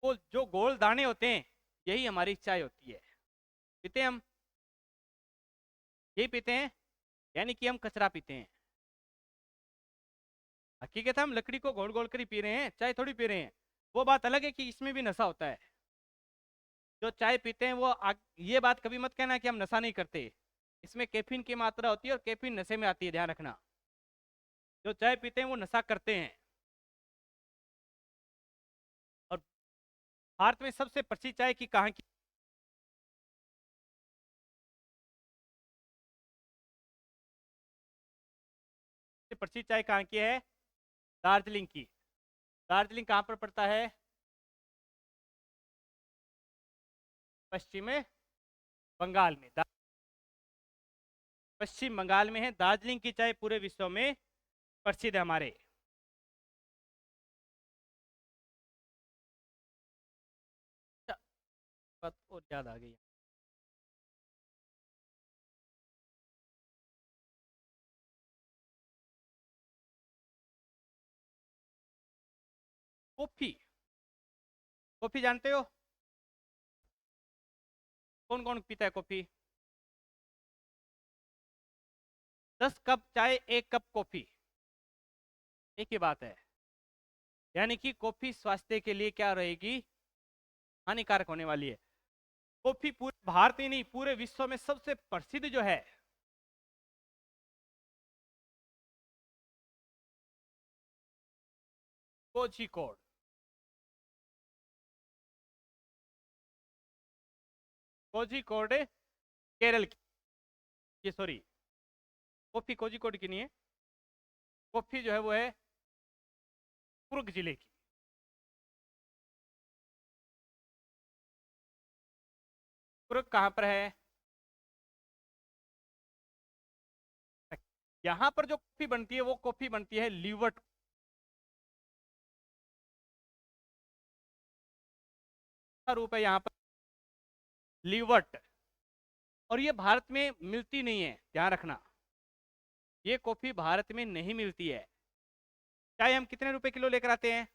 वो जो गोल दाने होते हैं यही हमारी चाय होती है, पीते हैं हम, यही पीते हैं, यानी कि हम कचरा पीते हैं। हकीकत हम लकड़ी को गोल गोल कर ही पी रहे हैं, चाय थोड़ी पी रहे हैं। वो बात अलग है कि इसमें भी नशा होता है। जो चाय पीते हैं वो ये बात कभी मत कहना कि हम नशा नहीं करते, इसमें कैफीन की मात्रा होती है और कैफीन नशे में आती है, ध्यान रखना। जो चाय पीते हैं वो नशा करते हैं। और भारत में सबसे प्रसिद्ध चाय की कहाँ की? सबसे प्रसिद्ध चाय कहाँ की है? दार्जिलिंग की। दार्जिलिंग कहाँ पर पड़ता है? पश्चिम बंगाल में। पश्चिम बंगाल में है। दार्जिलिंग की चाय पूरे विश्व में प्रसिद्ध है हमारे। अच्छा, बात और याद आ गई। कॉफी, कॉफी जानते हो? कौन कौन पीता है कॉफी? 10 कप चाय 1 कप कॉफी, एक ही बात है। यानी कि कॉफी स्वास्थ्य के लिए क्या रहेगी? हानिकारक होने वाली है। कॉफी पूरे भारत ही नहीं पूरे विश्व में सबसे प्रसिद्ध जो है कोझिकोड, कोझिकोड केरल की, ये सॉरी कॉफी कोझिकोड की नहीं है, कॉफी जो है वो है कुर्ग जिले की। कुर्ग कहां पर है? यहां पर जो कॉफी बनती है वो कॉफी बनती है लीवर्ट रूप है यहाँ पर, लीवर्ट। और ये भारत में मिलती नहीं है, ध्यान रखना, ये कॉफी भारत में नहीं मिलती है। चाहे हम कितने रुपए किलो लेकर आते हैं,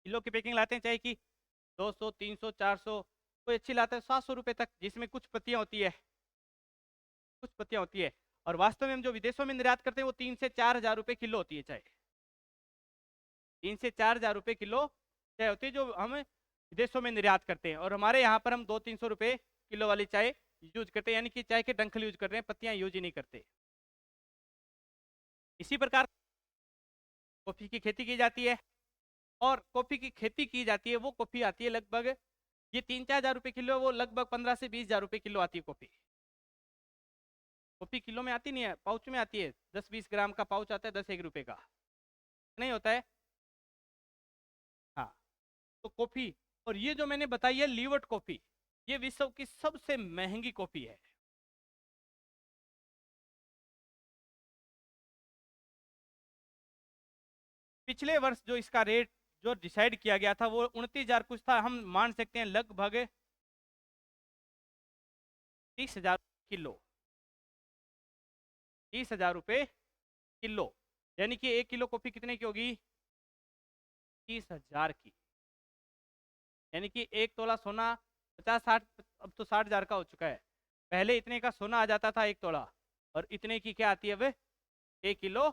किलो की पैकिंग लाते हैं चाहे कि 200 300 400, कोई अच्छी लाता है 700 रुपए तक, जिसमें कुछ पत्तियां होती है, कुछ पत्तियां होती है। और वास्तव में हम जो विदेशों में निर्यात करते हैं वो 3 से 4 हजार रुपए किलो होती है चाय, 3 से 4 हजार रुपए किलो चाय होती है जो हम विदेशों में निर्यात करते हैं। और हमारे यहाँ पर हम 200 300 रुपए किलो वाली चाय यूज करते हैं, यानी कि चाय के डंखल यूज कर रहे हैं, पत्तियां यूज ही नहीं करते। इसी प्रकार कॉफी की खेती की जाती है, और कॉफी की खेती की जाती है वो कॉफी आती है लगभग, ये 3 4 हजार रुपए किलो, वो लगभग 15 से 20 हजार रुपए किलो आती है कॉफी। कॉफी किलो में आती नहीं है, पाउच में आती है, 10 20 ग्राम का पाउच आता है, 10 1 रुपए का नहीं होता है। हाँ, तो कॉफी, और ये जो मैंने बताई है लीवर्ट कॉफी, ये विश्व की सबसे महंगी कॉफी है। पिछले वर्ष जो इसका रेट जो डिसाइड किया गया था वो 29 हजार कुछ था, हम मान सकते हैं लगभग 30 हजार किलो, 30 हजार रुपए किलो। यानी कि 1 किलो कॉफी कितने की होगी? 30 हजार की। यानी कि 1 तोला सोना 50 60, अब तो 60 हजार का हो चुका है। पहले इतने का सोना आ जाता था 1 तोला, और इतने की क्या आती है अब? 1 किलो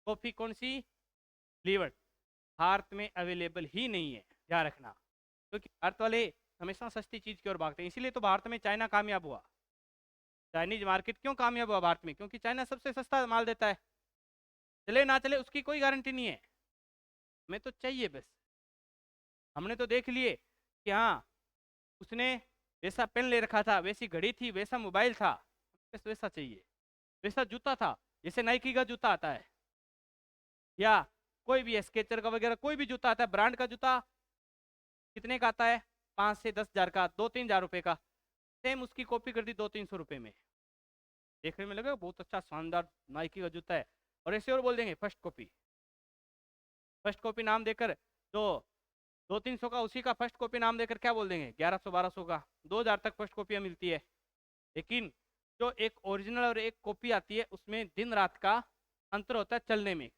कॉफी। कौन सी? लीवर्ड। भारत में अवेलेबल ही नहीं है, ध्यान रखना, क्योंकि भारत वाले हमेशा सस्ती चीज की ओर भागते हैं। इसीलिए तो भारत में चाइना कामयाब हुआ। चाइनीज मार्केट क्यों कामयाब हुआ भारत में? क्योंकि चाइना सबसे सस्ता माल देता है, चले ना चले उसकी कोई गारंटी नहीं है, हमें तो चाहिए बस। हमने तो देख लिए कि हाँ, उसने वैसा पेन ले रखा था, वैसी घड़ी थी, वैसा मोबाइल था, बस वैसा चाहिए। वैसा जूता था, जैसे नाइकी का जूता आता है, या कोई भी स्केचर का वगैरह कोई भी जूता आता है, ब्रांड का जूता कितने का आता है? 5 से 10 हजार का, 2 3 हजार रुपए का। सेम उसकी कॉपी कर दी 200 300 रुपए में, देखने में लगेगा बहुत अच्छा शानदार नाइकी का जूता है, और ऐसे और बोल देंगे फर्स्ट कॉपी। फर्स्ट कॉपी नाम देकर जो 200 300 का, उसी का फर्स्ट कॉपी नाम देकर क्या बोल देंगे? 1100 1200 का, 2000 तक फर्स्ट कॉपियाँ मिलती है। लेकिन जो एक ओरिजिनल और एक कॉपी आती है उसमें दिन रात का अंतर होता है, चलने में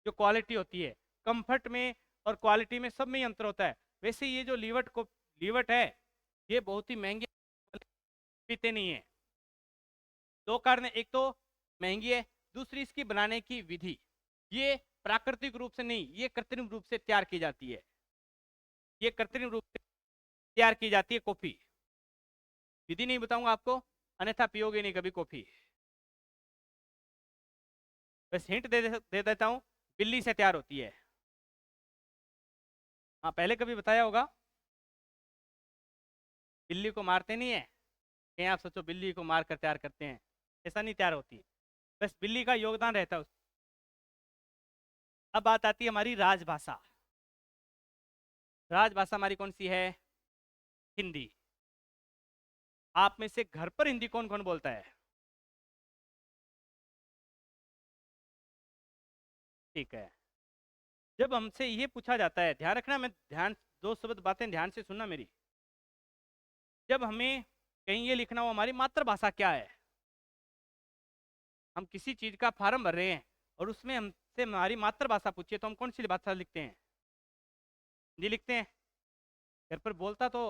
जो क्वालिटी होती है, कंफर्ट में और क्वालिटी में, सब में ही अंतर होता है। वैसे ये जो लीवर्ट है, ये बहुत ही महंगी पीते नहीं है। दो कारण है, एक तो महंगी है, दूसरी इसकी बनाने की विधि, ये प्राकृतिक रूप से नहीं, ये कृत्रिम रूप से तैयार की जाती है, ये कृत्रिम रूप से तैयार की जाती है कॉफी। विधि नहीं बताऊंगा आपको, अन्यथा पियोगे नहीं कभी कॉफी। बस हिंट दे देता हूँ, बिल्ली से तैयार होती है। हाँ, पहले कभी बताया होगा। बिल्ली को मारते नहीं है, कहीं आप सोचो बिल्ली को मार कर तैयार करते हैं, ऐसा नहीं तैयार होती है, बस बिल्ली का योगदान रहता है। अब बात आती है हमारी राजभाषा। राजभाषा हमारी कौन सी है? हिंदी। आप में से घर पर हिंदी कौन कौन बोलता है? ठीक है। जब हमसे ये पूछा जाता है, ध्यान रखना, मैं ध्यान, दो शब्द बातें ध्यान से सुनना मेरी। जब हमें कहीं ये लिखना हो हमारी मातृभाषा क्या है, हम किसी चीज का फॉर्म भर रहे हैं और उसमें हमसे हमारी मातृभाषा पूछिए, तो हम कौन सी भाषा लिखते हैं? हिंदी लिखते हैं। घर पर बोलता तो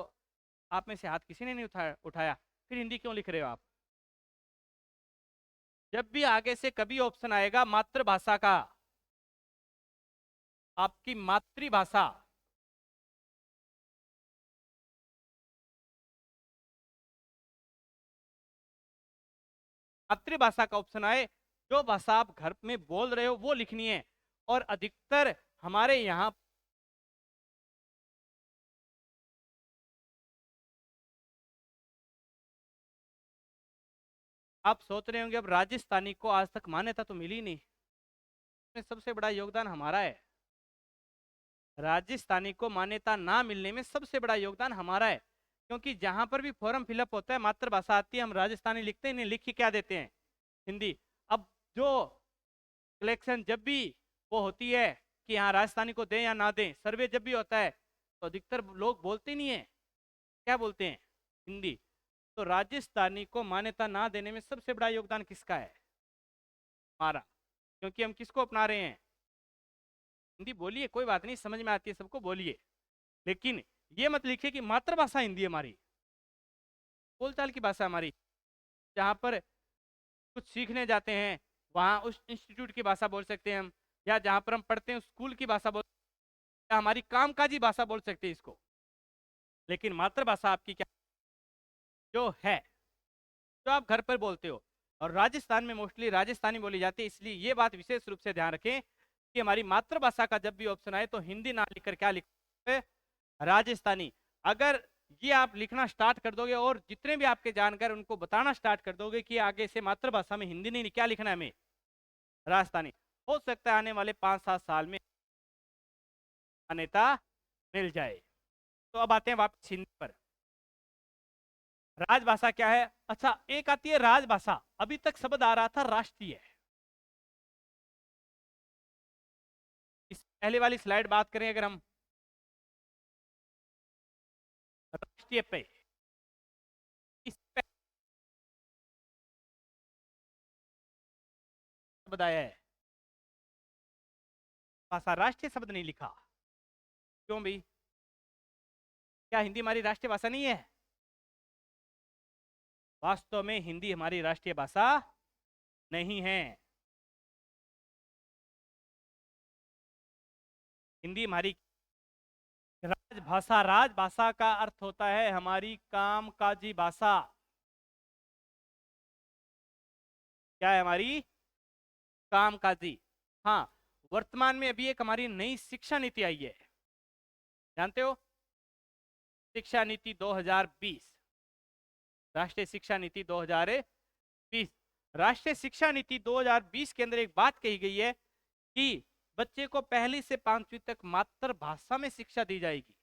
आप में से हाथ किसी ने नहीं उठाया, फिर हिंदी क्यों लिख रहे हो आप? जब भी आगे से कभी ऑप्शन आएगा मातृभाषा का, आपकी मातृभाषा, मातृभाषा का ऑप्शन आए, जो भाषा आप घर में बोल रहे हो वो लिखनी है। और अधिकतर हमारे यहाँ आप सोच रहे होंगे अब राजस्थानी को आज तक मान्यता तो मिली नहीं, इसमें सबसे बड़ा योगदान हमारा है। राजस्थानी को मान्यता ना मिलने में सबसे बड़ा योगदान हमारा है, क्योंकि जहां पर भी फॉर्म फिलअप होता है मातृभाषा आती है, हम राजस्थानी लिखते हैं, नहीं लिख के क्या देते हैं? हिंदी। अब जो कलेक्शन जब भी वो होती है कि हाँ राजस्थानी को दें या ना दें, सर्वे जब भी होता है तो अधिकतर लोग बोलते नहीं है, क्या बोलते हैं? हिंदी। तो राजस्थानी को मान्यता ना देने में सबसे बड़ा योगदान किसका है? हमारा। क्योंकि हम किसको अपना रहे हैं? हिंदी। बोलिए, कोई बात नहीं, समझ में आती है सबको, बोलिए, लेकिन ये मत लिखिए कि मातृभाषा हिंदी हमारी, बोलचाल की भाषा हमारी। जहाँ पर कुछ सीखने जाते हैं वहाँ उस इंस्टीट्यूट की भाषा बोल सकते हैं हम, या जहाँ पर हम पढ़ते हैं स्कूल की भाषा बोल, या हमारी कामकाजी भाषा बोल सकते हैं इसको। लेकिन मातृभाषा आपकी क्या जो है, जो आप घर पर बोलते हो, और राजस्थान में मोस्टली राजस्थानी बोली जाती है, इसलिए ये बात विशेष रूप से ध्यान रखें कि हमारी मातृभाषा का जब भी ऑप्शन आए तो हिंदी ना लिखकर क्या लिखो? राजस्थानी। अगर ये आप लिखना स्टार्ट कर दोगे और जितने भी आपके जानकार उनको बताना स्टार्ट कर दोगे कि आगे से मातृभाषा में हिंदी नहीं, क्या लिखना है हमें? राजस्थानी। हो सकता है आने वाले 5-7 साल में मान्यता मिल जाए। तो अब आते हैं वापस हिंदी पर। राजभाषा क्या है? अच्छा, एक आती है राजभाषा, अभी तक शब्द आ रहा था राष्ट्रीय। इस पहले वाली स्लाइड बात करें अगर हम राष्ट्रीय पे, इस पे शब्द आया है, भाषा राष्ट्रीय शब्द नहीं लिखा। क्यों भाई? क्या हिंदी हमारी राष्ट्रीय भाषा नहीं है? वास्तव में हिंदी हमारी राष्ट्रीय भाषा नहीं है। हिंदी हमारी राजभाषा, राजभाषा का अर्थ होता है हमारी कामकाजी भाषा। क्या है हमारी? कामकाजी। हाँ, वर्तमान में अभी एक हमारी नई शिक्षा नीति आई है, जानते हो? शिक्षा नीति 2020, राष्ट्रीय शिक्षा नीति 2020। राष्ट्रीय शिक्षा नीति 2020 के अंदर एक बात कही गई है कि बच्चे को पहली से 5वीं तक मातृभाषा में शिक्षा दी जाएगी,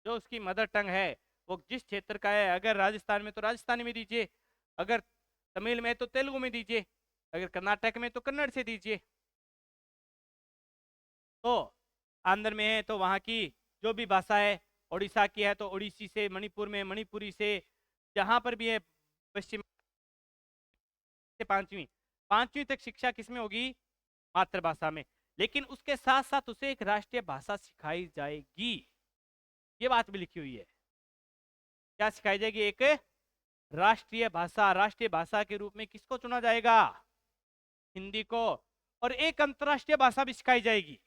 जो उसकी मदर टंग है, वो जिस क्षेत्र का है। अगर राजस्थान में तो राजस्थानी में दीजिए, अगर तमिल में तो तेलुगु में दीजिए, अगर कर्नाटक में तो कन्नड़ से दीजिए, तो आंध्र में है तो वहाँ की जो भी भाषा है, उड़ीसा की है तो उड़ीसी से, मणिपुर में मणिपुरी से, जहाँ पर भी है पश्चिम से 5वीं, 5वीं तक शिक्षा किसमें होगी? मातृभाषा में। लेकिन उसके साथ साथ उसे एक राष्ट्रीय भाषा सिखाई जाएगी, ये बात भी लिखी हुई है। क्या सिखाई जाएगी? एक राष्ट्रीय भाषा। राष्ट्रीय भाषा के रूप में किसको चुना जाएगा? हिंदी को। और एक अंतरराष्ट्रीय भाषा भी सिखाई जाएगी,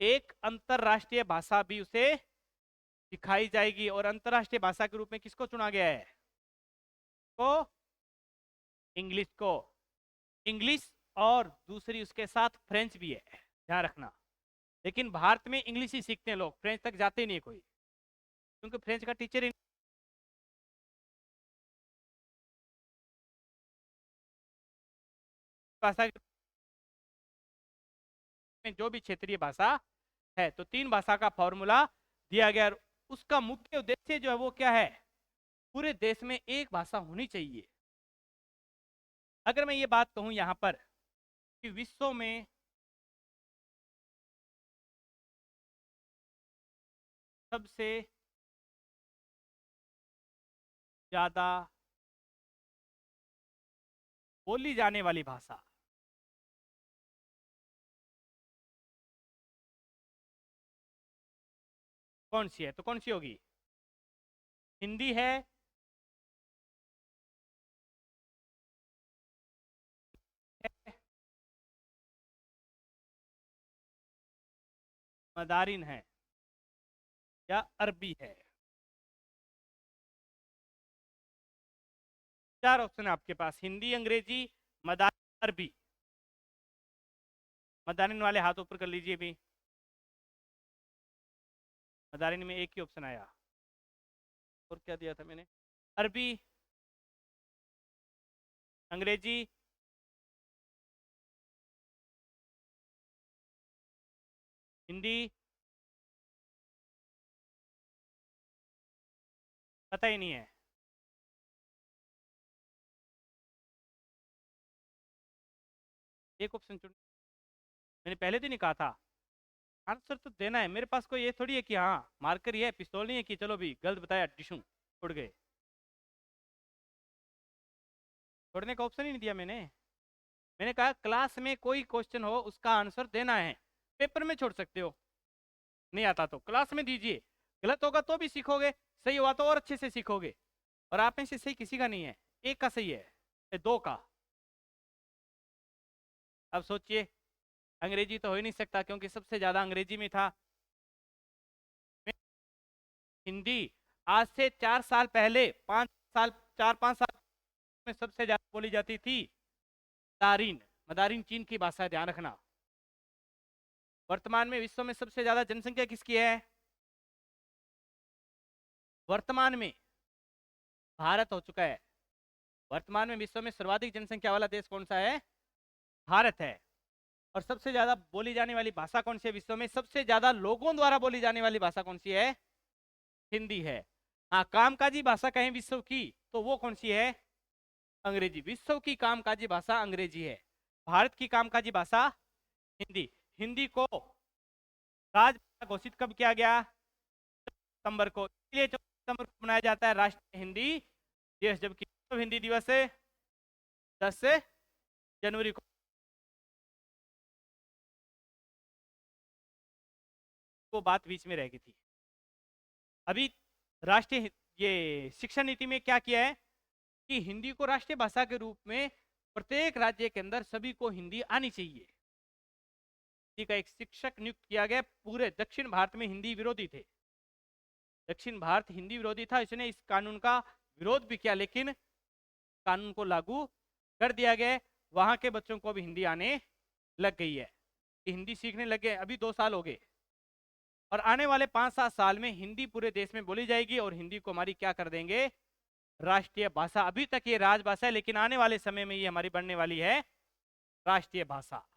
एक अंतरराष्ट्रीय भाषा भी उसे सिखाई जाएगी। और अंतरराष्ट्रीय भाषा के रूप में किसको चुना गया है? को इंग्लिश को। इंग्लिश और दूसरी उसके साथ फ्रेंच भी है, ध्यान रखना। लेकिन भारत में इंग्लिश ही सीखते हैं लोग, फ्रेंच तक जाते नहीं कोई, क्योंकि फ्रेंच का टीचर ही भाषा में जो भी क्षेत्रीय भाषा है, तो 3 भाषा का फॉर्मूला दिया गया। उसका मुख्य उद्देश्य जो है वो क्या है? पूरे देश में एक भाषा होनी चाहिए। अगर मैं ये बात कहूं यहां पर कि विश्व में सबसे ज्यादा बोली जाने वाली भाषा, कौन सी है? तो कौन सी होगी? हिंदी है, मदारिन है, या अरबी है? चार ऑप्शन है आपके पास, हिंदी, अंग्रेजी, मदारिन, अरबी। मदारिन वाले हाथ ऊपर कर लीजिए भी। मदारिन में एक ही ऑप्शन आया, और क्या दिया था मैंने? अरबी, अंग्रेजी, हिंदी, पता ही नहीं है। एक ऑप्शन चुन, मैंने पहले दिन ही कहा था आंसर तो देना है। मेरे पास कोई ये थोड़ी है कि हाँ मार्कर ही है, पिस्तौल नहीं है कि चलो भी गलत बताया टिशू उड़ गए। छोड़ने का ऑप्शन ही नहीं दिया मैंने। मैंने कहा क्लास में कोई क्वेश्चन हो उसका आंसर देना है, पेपर में छोड़ सकते हो, नहीं आता तो क्लास में दीजिए। गलत होगा तो भी सीखोगे, सही हुआ तो और अच्छे से सीखोगे। और आप में से सही किसी का नहीं है, एक का सही है, दो का। अब सोचिए, अंग्रेजी तो हो ही नहीं सकता क्योंकि सबसे ज्यादा अंग्रेजी में था। हिंदी आज से 4 साल पहले, 5 साल, 4-5 साल में सबसे ज्यादा बोली जाती थी मदारिन। मदारिन चीन की भाषा है, ध्यान रखना। वर्तमान में विश्व में सबसे ज्यादा जनसंख्या किसकी है? वर्तमान में भारत हो चुका है। वर्तमान में विश्व में सर्वाधिक जनसंख्या वाला देश कौन सा है? भारत है। और सबसे ज्यादा बोली जाने वाली भाषा कौन सी है विश्व में? सबसे ज्यादा लोगों द्वारा बोली जाने वाली भाषा कौन सी है? हिंदी है। हाँ, कामकाजी भाषा कहें विश्व की तो वो कौन सी है? अंग्रेजी। विश्व की कामकाजी भाषा अंग्रेजी है, भारत की कामकाजी भाषा हिंदी। हिंदी को राजभाषा घोषित कब किया गया? सितंबर को। इसलिए 14 सितंबर को मनाया जाता है राष्ट्रीय हिंदी दिवस, जबकि विश्व हिंदी दिवस है 10 जनवरी को। वो बात बीच में रह गई थी। अभी राष्ट्रीय ये शिक्षा नीति में क्या किया है कि हिंदी को राष्ट्रीय भाषा के रूप में प्रत्येक राज्य के अंदर सभी को हिंदी आनी चाहिए। हिंदी का एक शिक्षक नियुक्त किया गया। पूरे दक्षिण भारत में हिंदी विरोधी थे, दक्षिण भारत हिंदी विरोधी था, इसने इस कानून का विरोध भी किया, लेकिन कानून को लागू कर दिया गया। वहां के बच्चों को भी हिंदी आने लग गई है, हिंदी सीखने लगे। अभी 2 साल हो गए, और आने वाले 5-7 साल में हिंदी पूरे देश में बोली जाएगी, और हिंदी को हमारी क्या कर देंगे? राष्ट्रीय भाषा। अभी तक ये राजभाषा है, लेकिन आने वाले समय में ये हमारी बनने वाली है राष्ट्रीय भाषा।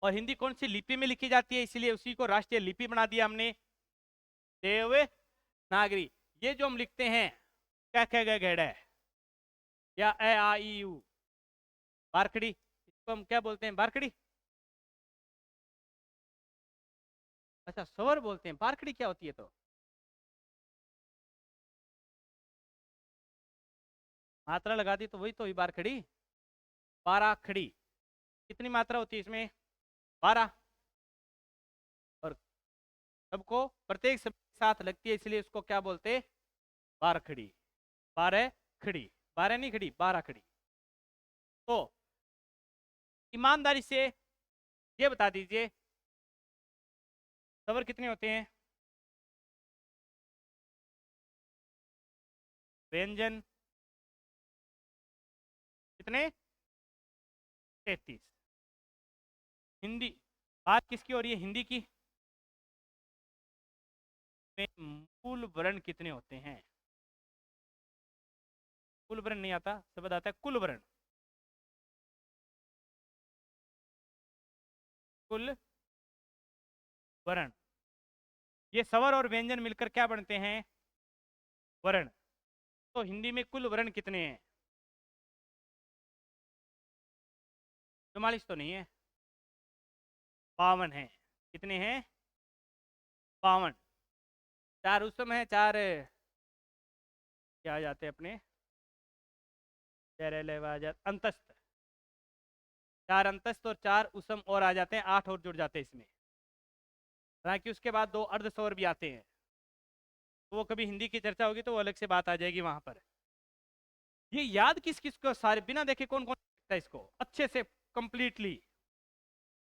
और हिंदी कौन सी लिपि में लिखी जाती है, इसलिए उसी को राष्ट्रीय लिपि बना दिया हमने, देवनागरी। ये जो हम लिखते हैं क्या कह गए घेड़ा या ए आ ई यू, बारखड़ी, इसको हम क्या बोलते हैं? बारखड़ी। अच्छा, स्वर बोलते हैं, बारखड़ी क्या होती है? तो मात्रा लगा दी तो वही तो हुई बारखड़ी। बाराखड़ी। कितनी मात्रा होती है इसमें? 12। और सबको प्रत्येक शब्द के साथ लगती है, इसलिए उसको क्या बोलते? बारखड़ी। 12 खड़ी, 12 नहीं खड़ी, 12 खड़ी। तो ईमानदारी से ये बता दीजिए, स्वर कितने होते हैं? व्यंजन कितने? 33। हिंदी, बात किसकी हो रही है? हिंदी की। में मूल वर्ण कितने होते हैं? कुल वर्ण नहीं आता, शब्द आता है कुल वर्ण। कुल वर्ण, ये स्वर और व्यंजन मिलकर क्या बनते हैं? वर्ण। तो हिंदी में कुल वर्ण कितने हैं? 44 तो नहीं है, 52 है। कितने हैं? 52। 4 उसम है, 4 क्या आ जाते हैं अपने? अंतस्थ। 4 अंतस्थ और 4 उसम और आ जाते हैं, 8 और जुड़ जाते हैं इसमें। हालांकि उसके बाद 2 अर्ध स्वर भी आते हैं, तो वो कभी हिंदी की चर्चा होगी तो वो अलग से बात आ जाएगी वहां पर। ये याद किस किस को, सारे बिना देखे कौन कौन सकता है इसको अच्छे से, कंप्लीटली,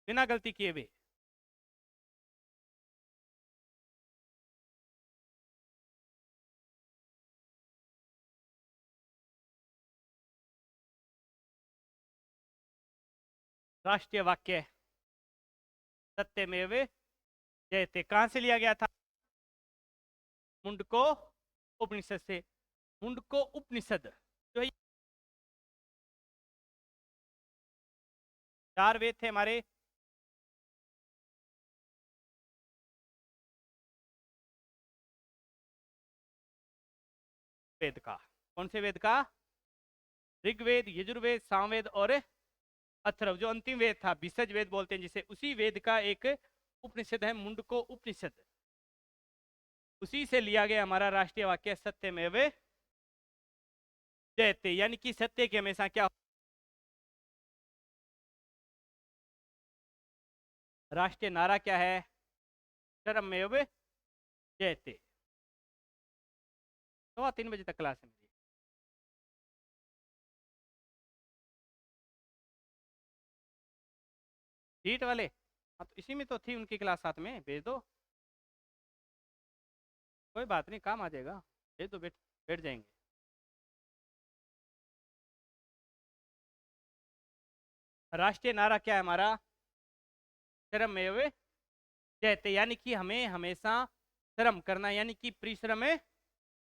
बिना गलती किए हुए? राष्ट्रीय वाक्य सत्यमेव जयते कहां से लिया गया था? मुंडको उपनिषद से। मुंडको उपनिषद जो है, 4 वेद थे हमारे। वेद का, कौन से वेद का? ऋग्वेद, यजुर्वेद, सामवेद और अथर्व। जो अंतिम वेद था, भिषज वेद बोलते हैं जिसे, उसी वेद का एक उपनिषद है मुंडको उपनिषद। उसी से लिया गया हमारा राष्ट्रीय वाक्य सत्यमेव जयते, यानी कि सत्य के हमेशा क्या, राष्ट्रीय नारा क्या है? शरमेव जयते। 3:15 बजे तक क्लास है मेरी। सीट वाले, हाँ तो इसी में तो थी उनकी क्लास, साथ में भेज दो, कोई बात नहीं, काम आ जाएगा, भेज दो, बैठ बैठ जाएंगे। राष्ट्रीय नारा क्या है हमारा? शरमेव जयते, यानी कि हमें हमेशा श्रम करना, यानी कि परिश्रम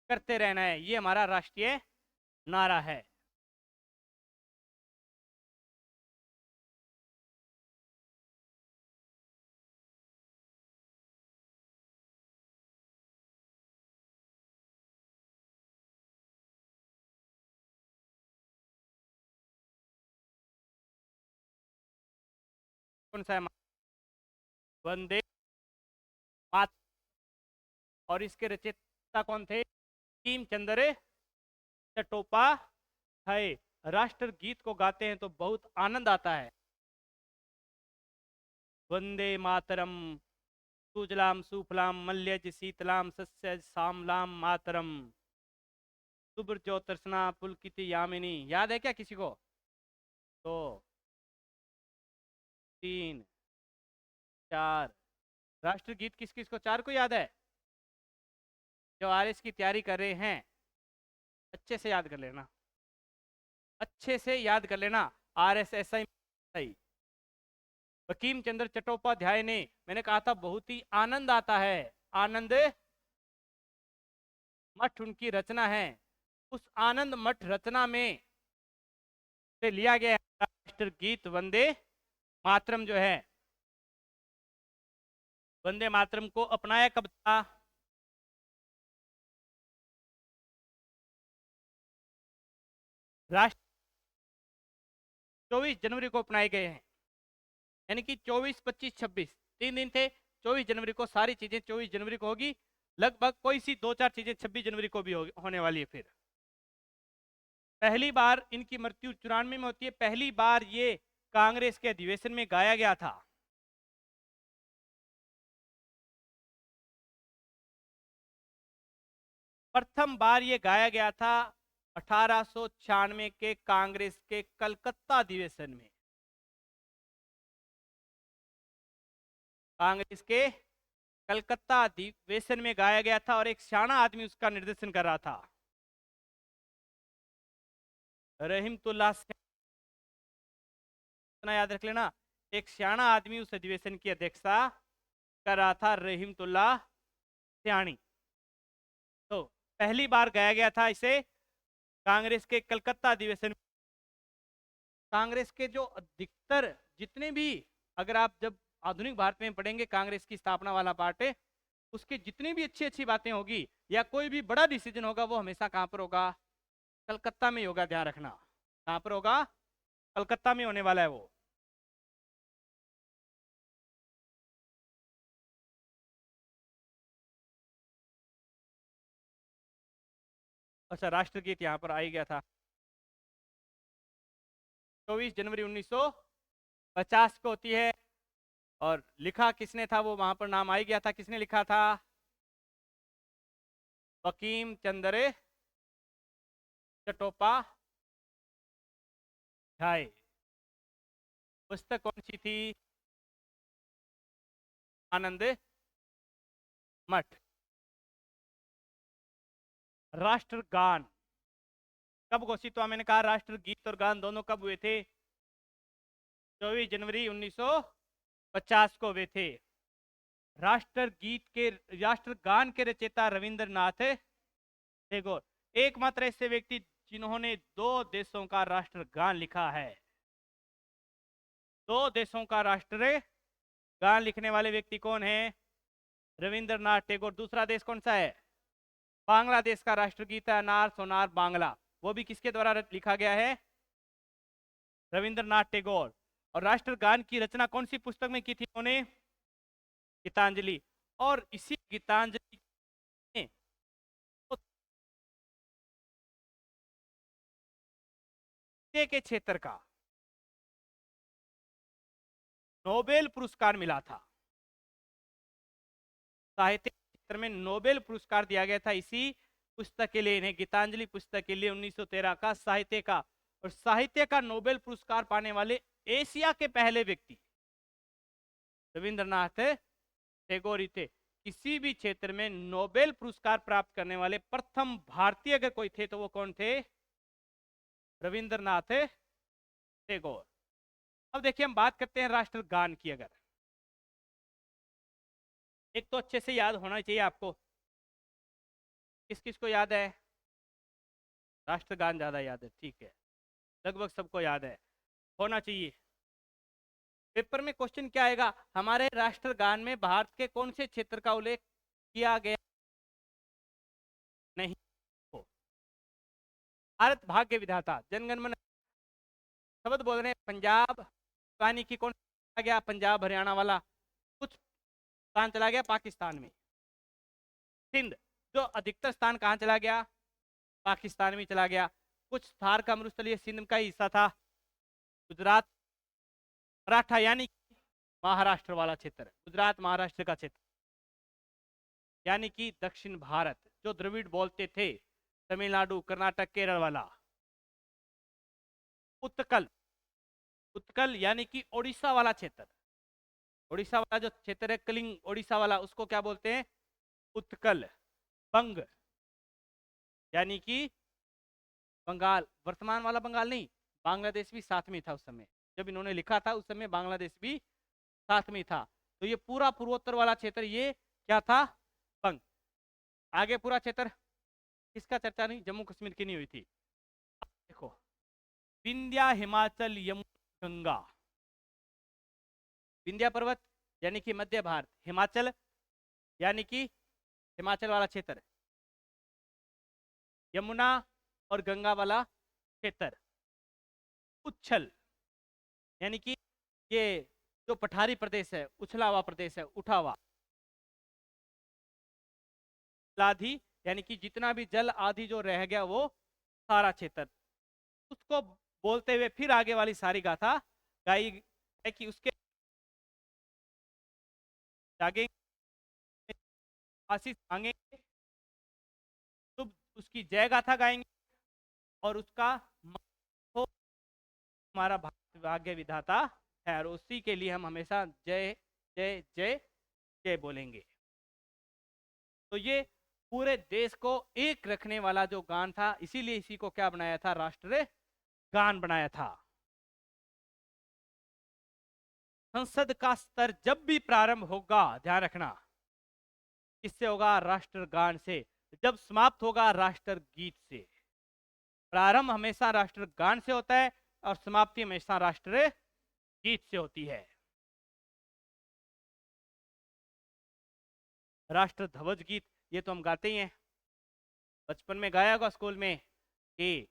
करते रहना है, ये हमारा राष्ट्रीय नारा है। कौन सा है? वंदे मातरम। और इसके रचयिता कौन थे? बंकिम चंद्र चट्टोपाध्याय। राष्ट्र गीत को गाते हैं तो बहुत आनंद आता है। वंदे मातरम, सुजलाम सुफलाम मल्यज शीतलाम सस्य श्यामलाम मातरम, सुब्रज्योत्सना पुलकित यामिनी। याद है क्या किसी को? 2, 3, 4। राष्ट्रगीत किस किस को, 4 को याद है? जो आरएस की तैयारी कर रहे हैं अच्छे से याद कर लेना, अच्छे से याद कर लेना। RSSI बंकिम चंद्र चट्टोपाध्याय ने, मैंने कहा था बहुत ही आनंद आता है, आनंद मठ उनकी रचना है। उस आनंद मठ रचना में से लिया गया राष्ट्र गीत वंदे मातरम जो है। वंदे मातरम को अपनाया कब था? राष्ट्र 24 जनवरी को अपनाए गए हैं, यानी कि 24, 25, 26 3 दिन थे। 24 जनवरी को सारी चीजें 24 जनवरी को होगी, लगभग कोई सी 2-4 चीजें 26 जनवरी को भी होने वाली है। फिर पहली बार इनकी मृत्यु 94 में होती है। पहली बार ये कांग्रेस के अधिवेशन में गाया गया था। प्रथम बार ये गाया गया था 1896 के कांग्रेस के कलकत्ता अधिवेशन में। कांग्रेस के कलकत्ता अधिवेशन में गाया गया था और एक सियाना आदमी उसका निर्देशन कर रहा था, रहीमतुल्लाह। याद रख लेना, एक सियाना आदमी उस अधिवेशन की अध्यक्षता कर रहा था, रहीमतुल्लाह सियानी। तो पहली बार गाया गया था इसे कांग्रेस के कलकत्ता अधिवेशन में। कांग्रेस के जो अधिकतर जितने भी, अगर आप जब आधुनिक भारत में पढ़ेंगे कांग्रेस की स्थापना वाला पार्ट है, उसके जितनी भी अच्छी अच्छी बातें होगी या कोई भी बड़ा डिसीजन होगा वो हमेशा कहां पर होगा? कलकत्ता में होगा, ध्यान रखना। कहां पर होगा? कलकत्ता में होने वाला है वो। अच्छा, राष्ट्रगीत यहां पर आ ही गया था। 24 जनवरी 1950 को होती है और लिखा किसने था, वो वहां पर नाम आ ही गया था, किसने लिखा था? बंकिम चंद्र चट्टोपाध्याय। पुस्तक कौन सी थी? आनंद मठ। राष्ट्रगान कब घोषित हुआ? मैंने कहा राष्ट्रगीत और गान दोनों कब हुए थे? 24 जनवरी 1950 को हुए थे। राष्ट्रगीत के, राष्ट्रगान के रचयिता रविंद्रनाथ टैगोर, एकमात्र ऐसे व्यक्ति जिन्होंने 2 देशों का राष्ट्रगान लिखा है। 2 देशों का राष्ट्रगान लिखने वाले व्यक्ति कौन है? रविंद्रनाथ टैगोर। दूसरा देश कौन सा है? बांग्लादेश का राष्ट्रगीत है अनार सोनार बांग्ला, वो भी किसके द्वारा लिखा गया है? रविंद्रनाथ टैगोर। और राष्ट्रगान की रचना कौन सी पुस्तक में की थी उन्होंने? गीतांजलि। और इसी गीतांजलि में के क्षेत्र का नोबेल पुरस्कार मिला था। साहित्य क्षेत्र में नोबेल पुरस्कार दिया गया था इसी पुस्तक के लिए, इन्हें गीतांजलि पुस्तक के लिए 1913 का साहित्य का। और साहित्य का नोबेल पुरस्कार पाने वाले एशिया के पहले व्यक्ति रविंद्रनाथ टैगोर ही थे। किसी भी क्षेत्र में नोबेल पुरस्कार प्राप्त करने वाले प्रथम भारतीय अगर कोई थे तो वो कौन थे? रविंद्रनाथ टैगोर। अब देखिए हम बात करते हैं राष्ट्रगान की। अगर एक तो अच्छे से याद होना चाहिए आपको, किस किस को याद है? राष्ट्रगान ज्यादा याद है, ठीक है, लगभग सबको याद है, होना चाहिए। पेपर में क्वेश्चन क्या आएगा? हमारे राष्ट्रगान में भारत के कौन से क्षेत्र का उल्लेख किया गया नहीं हो? भारत भाग्य विधाता, जनगण मन शब्द बोल रहे हैं, पंजाब यानी कि कौन चला गया? पंजाब हरियाणा वाला। कुछ स्थान चला गया पाकिस्तान में। सिंध, जो अधिकतर स्थान कहाँ चला गया? पाकिस्तान में चला गया। कुछ थार का मरुस्थलीय सिंध का ही हिस्सा था। गुजरात, मराठा यानी महाराष्ट्र वाला क्षेत्र, गुजरात महाराष्ट्र का क्षेत्र यानी कि दक्षिण भारत, जो द्रविड़ बोलते थे, तमिलनाडु कर्नाटक केरल वाला। उत्कल, उत्कल यानी कि ओडिशा वाला क्षेत्र, ओडिशा वाला जो क्षेत्र है कलिंग ओडिशा वाला, उसको क्या बोलते हैं? उत्कल। बंग यानी कि बंगाल, वर्तमान वाला बंगाल नहीं, बांग्लादेश भी साथ में था उस समय जब इन्होंने लिखा था, उस समय बांग्लादेश भी साथ में था। तो ये पूरा पूर्वोत्तर वाला क्षेत्र ये क्या था? बंग। आगे पूरा क्षेत्र किसका चर्चा नहीं, जम्मू कश्मीर की नहीं हुई थी। देखो, विंध्या हिमाचल यमुना गंगा। विंध्या पर्वत यानी कि मध्य भारत, हिमाचल यानी कि हिमाचल वाला क्षेत्र, यमुना और गंगा वाला क्षेत्र, उच्छल यानी कि ये जो पठारी प्रदेश है, उछला हुआ प्रदेश है, उठा हुआ। लाधी यानी कि जितना भी जल आदि जो रह गया वो सारा क्षेत्र, उसको बोलते हुए फिर आगे वाली सारी गाथा गाई है कि उसके आगे आशीष मांगेंगे, शुभ उसकी जय गाथा गाएंगे और उसका हो हमारा भाग्य विधाता है, और उसी के लिए हम हमेशा जय जय जय जय बोलेंगे। तो ये पूरे देश को एक रखने वाला जो गान था, इसीलिए इसी को क्या बनाया था? राष्ट्र गान बनाया था। संसद का स्तर जब भी प्रारंभ होगा, ध्यान रखना, किससे होगा? राष्ट्रगान से। जब समाप्त होगा, राष्ट्रगीत से। प्रारंभ हमेशा राष्ट्रगान से होता है और समाप्ति हमेशा राष्ट्रगीत से होती है। राष्ट्र ध्वज गीत ये तो हम गाते ही हैं, बचपन में गाया होगा स्कूल में कि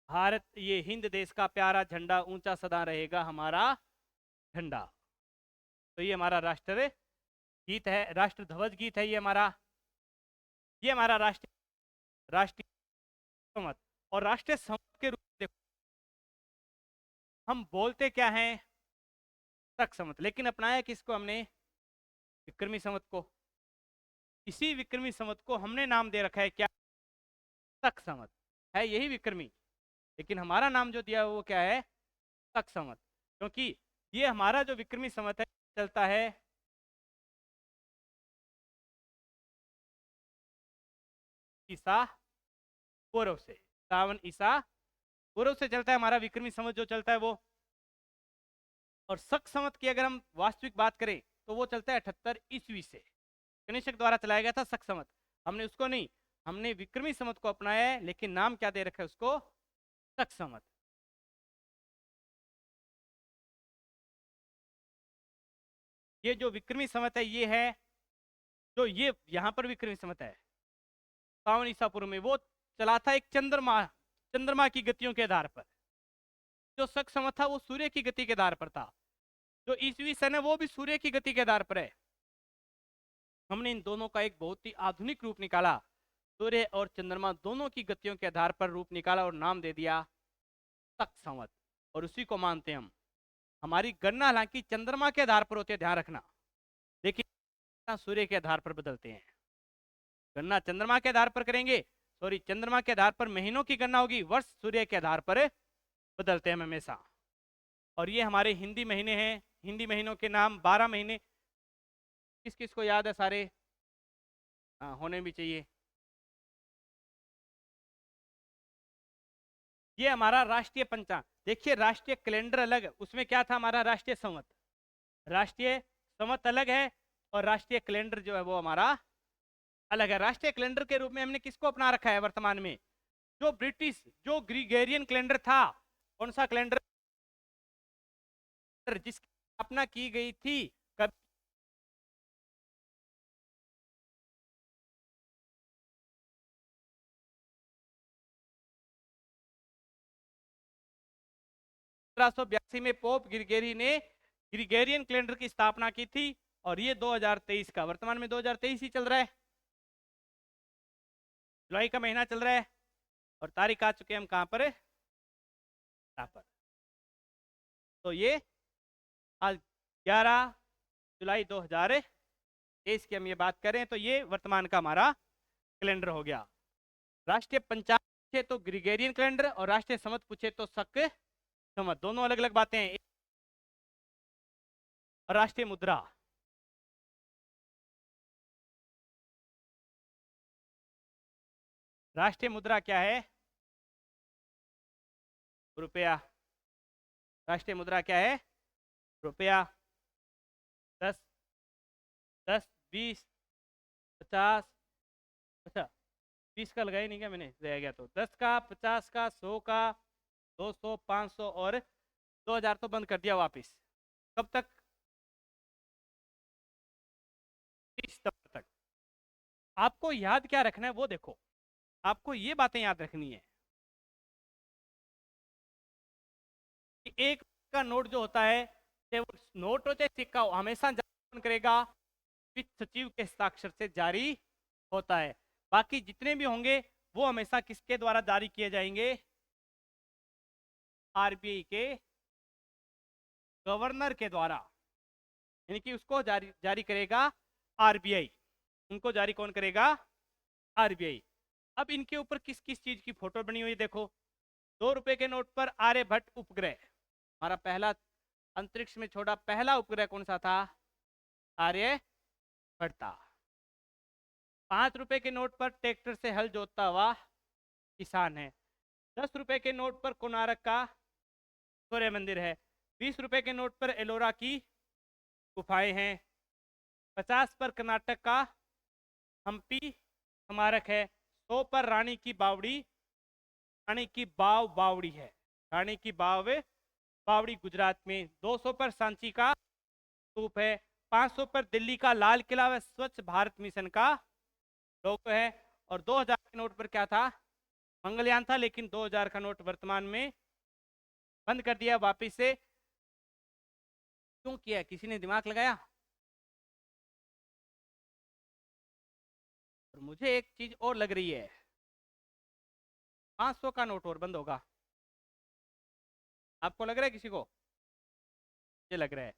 भारत ये हिंद देश का प्यारा झंडा, ऊंचा सदा रहेगा हमारा झंडा। तो ये हमारा राष्ट्र गीत है, राष्ट्र ध्वज गीत है ये हमारा राष्ट्रीय संवत। और राष्ट्रीय संवत के रूप में देखो हम बोलते क्या हैं? शक संवत। लेकिन अपनाया किसको हमने? विक्रमी संवत को। इसी विक्रमी संवत को हमने नाम दे रखा है क्या? शक संवत। है यही विक्रमी, लेकिन हमारा नाम जो दिया वो क्या है? शक संवत। क्योंकि ये हमारा जो विक्रमी संवत है चलता है ईसा पूर्व से, सावन ईसा पूर्व से चलता है हमारा विक्रमी संवत जो चलता है वो। और शक संवत की अगर हम वास्तविक बात करें तो वो चलता है 78 ईस्वी से, कनिष्क द्वारा चलाया गया था शक संवत। हमने उसको नहीं, हमने विक्रमी संवत को अपनाया है, लेकिन नाम क्या दे रखा है उसको? शक संवत। ये जो विक्रमी संवत है ये है, जो ये यहाँ पर विक्रमी संवत है सावन ईसा पूर्व में, वो चला था एक चंद्रमा की गतियों के आधार पर। जो शक संवत था वो सूर्य की गति के आधार पर था। जो ईसवी सन है वो भी सूर्य की गति के आधार पर है। हमने इन दोनों का एक बहुत ही आधुनिक रूप निकाला, सूर्य और चंद्रमा दोनों की गतियों के आधार पर रूप निकाला और नाम दे दिया शक संवत, और उसी को मानते हैं हम। हमारी गणना हालांकि चंद्रमा के आधार पर होती है, ध्यान रखना, लेकिन सूर्य के आधार पर बदलते हैं। गणना चंद्रमा के आधार पर करेंगे, सॉरी चंद्रमा के आधार पर महीनों की गणना होगी, वर्ष सूर्य के आधार पर बदलते हैं हमेशा। और ये हमारे हिंदी महीने हैं, हिंदी महीनों के नाम 12 महीने किस किस को याद है? सारे हाँ, होने भी चाहिए। ये हमारा राष्ट्रीय पंचांग, देखिए राष्ट्रीय कैलेंडर अलग है, उसमें क्या था हमारा? राष्ट्रीय संवत। राष्ट्रीय संवत अलग है और राष्ट्रीय कैलेंडर जो है वो हमारा अलग है। राष्ट्रीय कैलेंडर के रूप में हमने किसको अपना रखा है वर्तमान में? जो ब्रिटिश, जो ग्रीगोरियन कैलेंडर था। कौन सा कैलेंडर? जिसकी स्थापना की गई थी कब? में पोप ग्रीगोरी ने ग्रीगोरियन कैलेंडर की स्थापना की थी, और ये 2023 का, वर्तमान में 2023 ही चल रहा है, जुलाई का महीना चल रहा है, और तारीख आ चुके हैं हम कहां पर? यहाँ पर। तो ये आज 11 जुलाई 2023 की हम ये बात करें तो ये वर्तमान का हमारा कैलेंडर हो गया। राष्ट्रीय पंचांग पूछे तो ग्रीगोरियन कैलेंडर, और राष्ट्रीय संवत पूछे तो शक संवत, दोनों अलग अलग बातें हैं। और राष्ट्रीय मुद्रा, राष्ट्रीय मुद्रा क्या है? रुपया। राष्ट्रीय मुद्रा क्या है? रुपया। 10, 10, 20, 50, अच्छा 20 का लगाया नहीं क्या मैंने? रह गया तो 10 का, 50 का, 100 का, 200, 500 और 2000 तो बंद कर दिया वापिस। कब तक? 30 सितंबर तक। आपको याद क्या रखना है वो देखो, आपको ये बातें याद रखनी है कि एक का नोट जो होता है, चाहे वो नोट हो चाहे सिक्का हो, हमेशा जारी करेगा वित्त सचिव के हस्ताक्षर से जारी होता है। बाकी जितने भी होंगे वो हमेशा किसके द्वारा जारी किए जाएंगे? आरबीआई के गवर्नर के द्वारा, यानी कि उसको जारी करेगा आरबीआई। उनको जारी कौन करेगा? आरबीआई। अब इनके ऊपर किस किस चीज की फोटो बनी हुई देखो। 2 रुपए के नोट पर आर्यभट्ट उपग्रह, हमारा पहला अंतरिक्ष में छोड़ा पहला उपग्रह कौन सा था? आर्यभट्ट था। 5 रुपए के नोट पर ट्रैक्टर से हल जोतता हुआ किसान है। 10 रुपए के नोट पर कोणार्क का सूर्य मंदिर है। 20 रुपए के नोट पर एलोरा की गुफाएं हैं। 50 पर कर्नाटक का हम्पी स्मारक है। 100 पर रानी की बावड़ी, रानी की बावड़ी है, रानी की बावड़ी गुजरात में। 200 पर सांची का स्तूप है। 500 पर दिल्ली का लाल किला व स्वच्छ भारत मिशन का लोगो है। और 2000 के नोट पर क्या था? मंगलयान था, लेकिन 2000 का नोट वर्तमान में बंद कर दिया वापिस से। क्यों किया? किसी ने दिमाग लगाया? और मुझे एक चीज और लग रही है, 500 का नोट और बंद होगा। आपको लग रहा है? किसी को ये लग रहा है?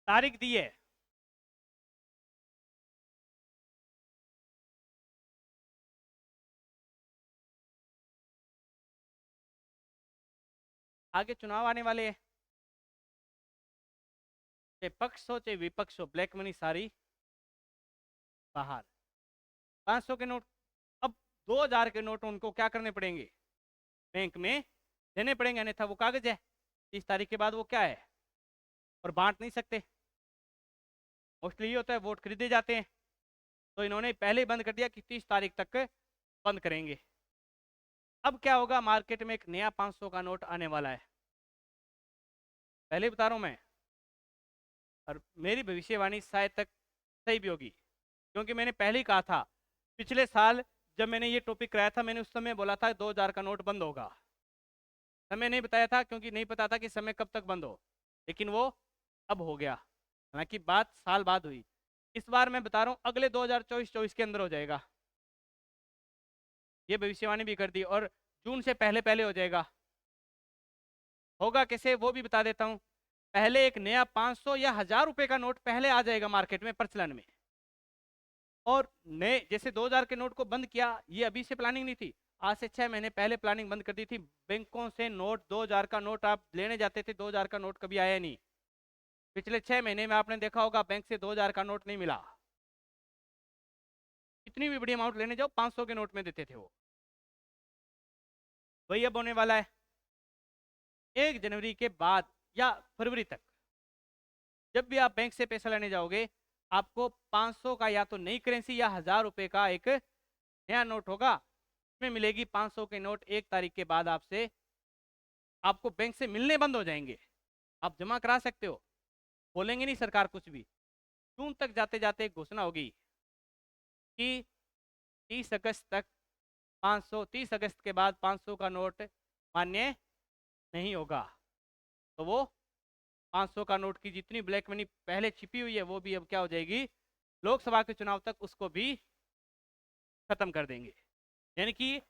तारीख दी है। आगे चुनाव आने वाले हैं, चाहे पक्ष हो चाहे विपक्ष हो, ब्लैक मनी सारी बाहर। 500 के नोट, अब 2000 के नोट उनको क्या करने पड़ेंगे, बैंक में देने पड़ेंगे, अन्यथा वो कागज है, 30 तारीख के बाद वो क्या है, और बांट नहीं सकते। मोस्टली ये होता है वोट खरीदे जाते हैं, तो इन्होंने पहले ही बंद कर दिया कि 30 तारीख तक बंद करेंगे। अब क्या होगा, मार्केट में एक नया 500 का नोट आने वाला है, पहले बता रहा हूं मैं, और मेरी भविष्यवाणी शायद तक सही भी होगी, क्योंकि मैंने पहले ही कहा था, पिछले साल जब मैंने ये टॉपिक कराया था, मैंने उस समय बोला था 2000 का नोट बंद होगा। समय नहीं बताया था क्योंकि नहीं पता था कि समय कब तक बंद हो, लेकिन वो अब हो गया, हालांकि बात साल बाद हुई। इस बार मैं बता रहा हूं अगले 2024 के अंदर हो जाएगा, ये भविष्यवाणी भी कर दी, और जून से पहले पहले हो जाएगा। होगा कैसे वो भी बता देता हूं। पहले एक नया 500 या 1000 रुपए का नोट पहले आ जाएगा मार्केट में प्रचलन में, और नए जैसे 2000 के नोट को बंद किया, ये अभी से प्लानिंग नहीं थी, आज से 6 महीने पहले प्लानिंग बंद कर दी थी। बैंकों से नोट 2000 का नोट आप लेने जाते थे, 2000 का नोट कभी आया नहीं। पिछले 6 महीने में आपने देखा होगा बैंक से 2000 का नोट नहीं मिला, इतनी भी बड़ी अमाउंट लेने जाओ 500 के नोट में देते थे वो। वही अब होने वाला है 1 जनवरी के बाद या फरवरी तक, जब भी आप बैंक से पैसा लेने जाओगे, आपको 500 का या तो नई करेंसी या 1000 रुपए का एक नया नोट होगा, उसमें मिलेगी 500 के नोट। 1 तारीख के बाद आपसे आपको बैंक से मिलने बंद हो जाएंगे, आप जमा करा सकते हो, बोलेंगे नहीं सरकार कुछ भी। जून तक जाते जाते एक घोषणा होगी कि 30 अगस्त तक 500, 30 अगस्त के बाद 500 का नोट मान्य नहीं होगा, तो वो 500 का नोट की जितनी ब्लैक मनी पहले छिपी हुई है वो भी अब क्या हो जाएगी, लोकसभा के चुनाव तक उसको भी खत्म कर देंगे। यानी कि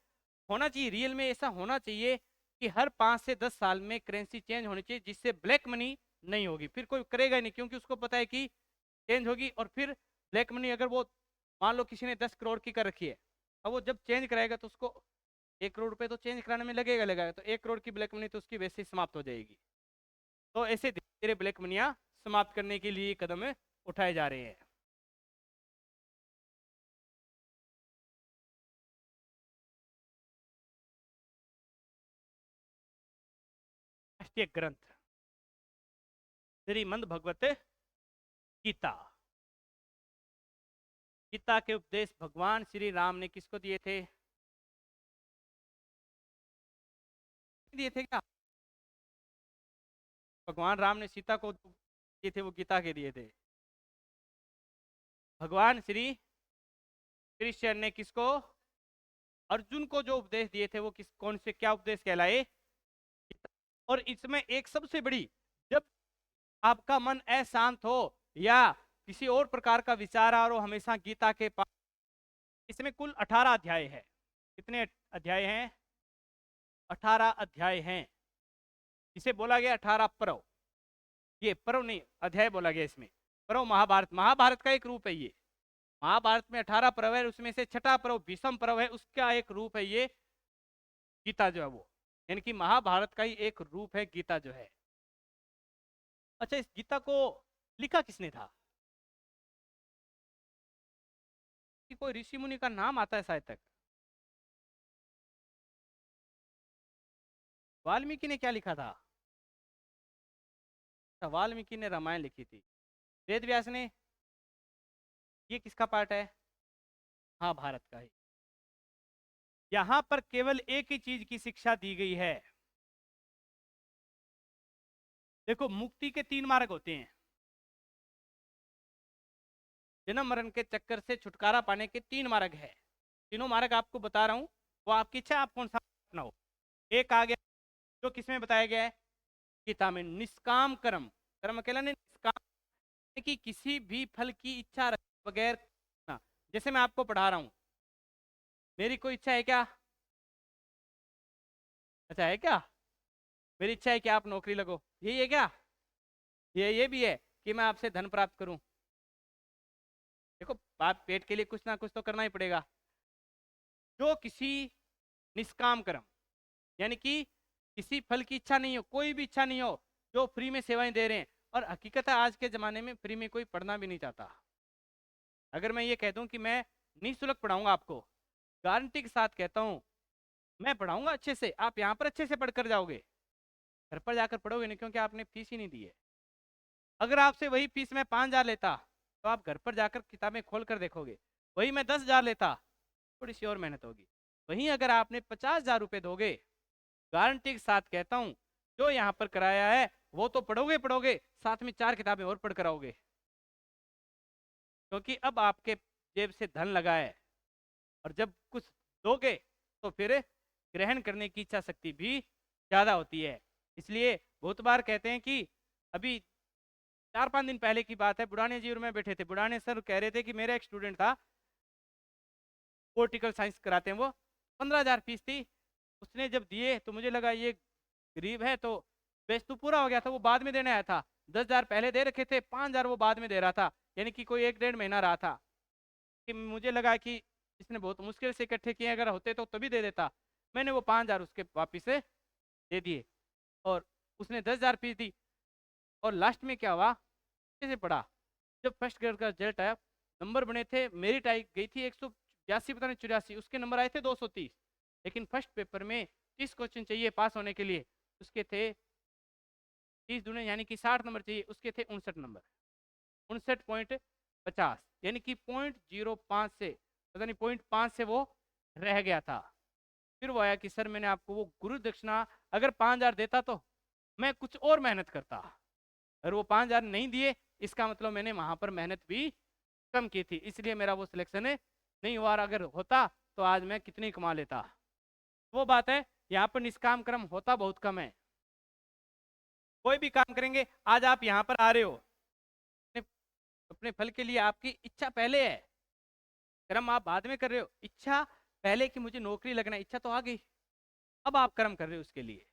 होना चाहिए, रियल में ऐसा होना चाहिए कि हर 5 से 10 साल में करेंसी चेंज होनी चाहिए, जिससे ब्लैक मनी नहीं होगी, फिर कोई करेगा नहीं, क्योंकि उसको पता है कि चेंज होगी। और फिर ब्लैक मनी अगर वो मान लो किसी ने 10 करोड़ की कर रखी है, अब वो जब चेंज कराएगा तो उसको 1 करोड़ रुपए तो चेंज कराने में लगेगा, तो 1 करोड़ की ब्लैक मनी तो उसकी वैसे ही समाप्त हो जाएगी। तो ऐसे धीरे धीरे ब्लैक मनियाँ समाप्त करने के लिए कदम उठाए जा रहे हैं। राष्ट्रीय ग्रंथ श्रीमद् भगवत गीता। गीता के उपदेश भगवान श्री राम ने किसको दिए थे, दिए थे क्या, भगवान राम ने सीता को दिए थे, वो गीता के दिए थे। भगवान श्री कृष्ण ने किसको, अर्जुन को जो उपदेश दिए थे वो किस कौन से क्या उपदेश कहलाए। और इसमें एक सबसे बड़ी, जब आपका मन अशांत हो या किसी और प्रकार का विचार आ रहा हो, हमेशा गीता के पास। इसमें कुल 18 अध्याय है। कितने अध्याय हैं, 18 अध्याय हैं। इसे बोला गया 18 पर्व, ये पर्व नहीं अध्याय बोला गया इसमें। पर्व महाभारत, महाभारत का एक रूप है ये। महाभारत में 18 पर्व है, उसमें से छठा पर्व भीष्म पर्व है, उसका एक रूप है ये गीता जो है वो, यानी कि महाभारत का ही एक रूप है गीता जो है। अच्छा, इस गीता को लिखा किसने था, कि कोई ऋषि मुनि का नाम आता है शायद तक। वाल्मीकि ने क्या लिखा था, अच्छा वाल्मीकि ने रामायण लिखी थी। वेद व्यास ने, ये किसका पार्ट है, महाभारत का ही। यहां पर केवल एक ही चीज की शिक्षा दी गई है, देखो मुक्ति के 3 मार्ग होते हैं, जन्म मरण के चक्कर से छुटकारा पाने के 3 मार्ग है। तीनों मार्ग आपको बता रहा हूं, वो आपकी इच्छा आप कौन सा अपना हो। एक आ गया जो किसमें बताया गया है, गीता में, निष्काम कर्म। कर्म अकेला नहीं, निष्काम कि किसी भी फल की इच्छा रखे बगैर ना। जैसे मैं आपको पढ़ा रहा हूं, मेरी कोई इच्छा है क्या, अच्छा है क्या, मेरी इच्छा है कि आप नौकरी लगो, यही है क्या, ये भी है कि मैं आपसे धन प्राप्त करूं? देखो, बाप पेट के लिए कुछ ना कुछ तो करना ही पड़ेगा। जो किसी निष्काम कर्म, यानी कि किसी फल की इच्छा नहीं हो, कोई भी इच्छा नहीं हो, जो फ्री में सेवाएं दे रहे हैं। और हकीकत है आज के जमाने में फ्री में कोई पढ़ना भी नहीं चाहता। अगर मैं ये कह दूं कि मैं निःशुल्क पढ़ाऊंगा आपको, गारंटी के साथ कहता हूं, मैं पढ़ाऊंगा अच्छे से, आप यहाँ पर अच्छे से पढ़कर जाओगे, घर पर जाकर पढ़ोगे नहीं, क्योंकि आपने फीस ही नहीं दी है। अगर आपसे वही फीस मैं 5,000 लेता, तो आप घर पर जाकर किताबें खोल कर देखोगे। वही मैं 10,000 लेता, थोड़ी सी और मेहनत होगी। वहीं अगर आपने 50,000 रुपये दोगे, गारंटी के साथ कहता हूं, जो यहाँ पर कराया है वो तो पढ़ोगे पढ़ोगे, साथ में 4 किताबें और पढ़ कर आओगे। क्योंकि अब आपके जेब से धन लगा है, और जब कुछ दोगे तो फिर ग्रहण करने की इच्छा शक्ति भी ज्यादा होती है। इसलिए बहुत बार कहते हैं कि अभी 4-5 दिन पहले की बात है, बुढ़ाने जी और मैं बैठे थे, बुढ़ाने सर कह रहे थे कि मेरा एक स्टूडेंट था, पोलिटिकल साइंस कराते हैं वो, 15,000 फीस थी। उसने जब दिए तो मुझे लगा ये गरीब है, तो बेच तो पूरा हो गया था, वो बाद में देने आया था। 10,000 पहले दे रखे थे, 5,000 वो बाद में दे रहा था, यानी कि कोई 1-1.5 महीना रहा था। कि मुझे लगा कि इसने बहुत मुश्किल से इकट्ठे किए, अगर होते तो तभी दे देता। मैंने वो 5,000 उसके वापिस से दे दिए, और उसने 10,000 फीस दी। और लास्ट में क्या हुआ, कैसे पढ़ा, जब फर्स्ट ग्रेड का रिजल्ट आया, नंबर बने थे, मेरिट आई गई थी 182, पता नहीं 84, उसके नंबर आए थे 230। लेकिन फर्स्ट पेपर में 30 क्वेश्चन चाहिए पास होने के लिए, उसके थे 30 दूने यानी कि 60 नंबर चाहिए, उसके थे 59 नंबर, 59.50, यानी कि 0.05 से, पता नहीं 0.5 से वो रह गया था। फिर वो आया कि सर मैंने आपको वो गुरु दक्षिणा अगर 5,000 देता तो मैं कुछ और मेहनत करता, अगर वो 5,000 नहीं दिए, इसका मतलब मैंने वहां पर मेहनत भी कम की थी, इसलिए मेरा वो सिलेक्शन नहीं हुआ। अगर होता तो आज मैं कितनी कमा लेता। वो बात है, यहाँ पर निष्काम कर्म होता बहुत कम है। कोई भी काम करेंगे, आज आप यहाँ पर आ रहे हो, अपने फल के लिए आपकी इच्छा पहले है, कर्म आप बाद में कर रहे हो। इच्छा पहले कि मुझे नौकरी लगना है, इच्छा तो आ गई, अब आप कर्म कर रहे हो उसके लिए।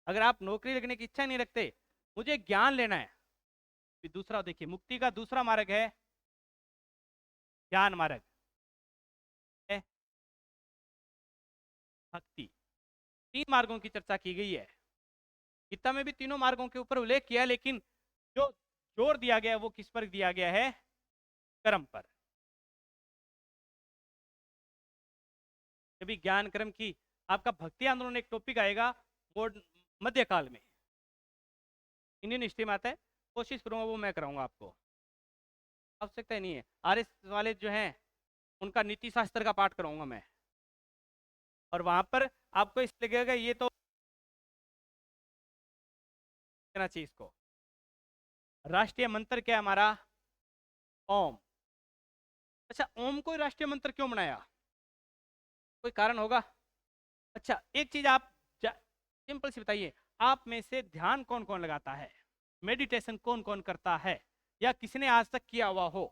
अगर आप नौकरी लगने की इच्छा नहीं रखते, मुझे ज्ञान लेना है, फिर दूसरा देखिए, मुक्ति का दूसरा मार्ग है ज्ञान मार्ग, है भक्ति। 3 मार्गों की चर्चा की गई है गीता में भी, तीनों मार्गों के ऊपर उल्लेख किया, लेकिन जो जोर दिया गया है वो किस पर दिया गया है, कर्म पर। कभी ज्ञान कर्म की, आपका भक्ति आंदोलन एक टॉपिक आएगा मध्यकाल में, इंडियन हिस्ट्री में आता है, कोशिश करूंगा वो मैं कराऊंगा आपको, आवश्यकता नहीं है। आरएस वाले जो हैं उनका नीति शास्त्र का पाठ कराऊंगा मैं, और वहां पर आपको इस लगेगा ये तो कहना चाहिए इसको। राष्ट्रीय मंत्र क्या है हमारा, ओम। अच्छा, ओम को राष्ट्रीय मंत्र क्यों बनाया, कोई कारण होगा? अच्छा, एक चीज आप सिंपल सी बताइए, आप में से ध्यान कौन कौन लगाता है, मेडिटेशन कौन कौन करता है, या किसी ने आज तक किया हुआ हो?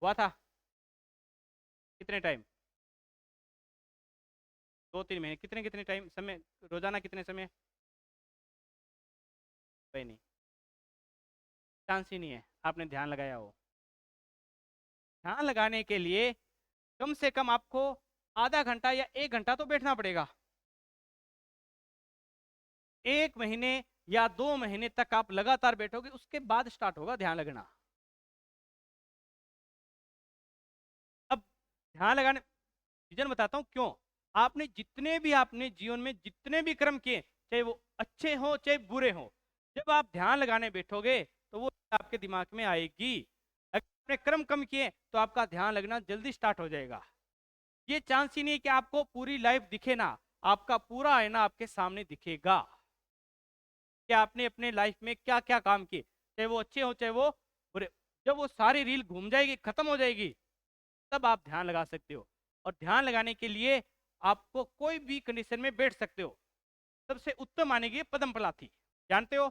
हुआ था कितने टाइम, 2-3 महीने, कितने कितने टाइम, समय रोजाना कितने समय? भाई नहीं, चांस ही नहीं है आपने ध्यान लगाया हो। ध्यान लगाने के लिए कम से कम आपको आधा घंटा या 1 घंटा तो बैठना पड़ेगा। 1 महीने या 2 महीने तक आप लगातार बैठोगे, उसके बाद स्टार्ट होगा ध्यान लगना। अब ध्यान लगाने रीजन बताता हूं क्यों। आपने जितने भी आपने जीवन में जितने भी कर्म किए, चाहे वो अच्छे हो चाहे बुरे हो, जब आप ध्यान लगाने बैठोगे तो वो आपके दिमाग में आएगी। अगर आपने कर्म कम किए तो आपका ध्यान लगना जल्दी स्टार्ट हो जाएगा। ये चांस ही नहीं है कि आपको पूरी लाइफ दिखे ना, आपका पूरा आईना आपके सामने दिखेगा कि आपने अपने लाइफ में क्या क्या काम किए, चाहे वो अच्छे हो चाहे वो बुरे। जब वो सारी रील घूम जाएगी, खत्म हो जाएगी, तब आप ध्यान लगा सकते हो। और ध्यान लगाने के लिए आपको कोई भी कंडीशन में बैठ सकते हो। सबसे उत्तम मानेगी पद्म पलाथी, जानते हो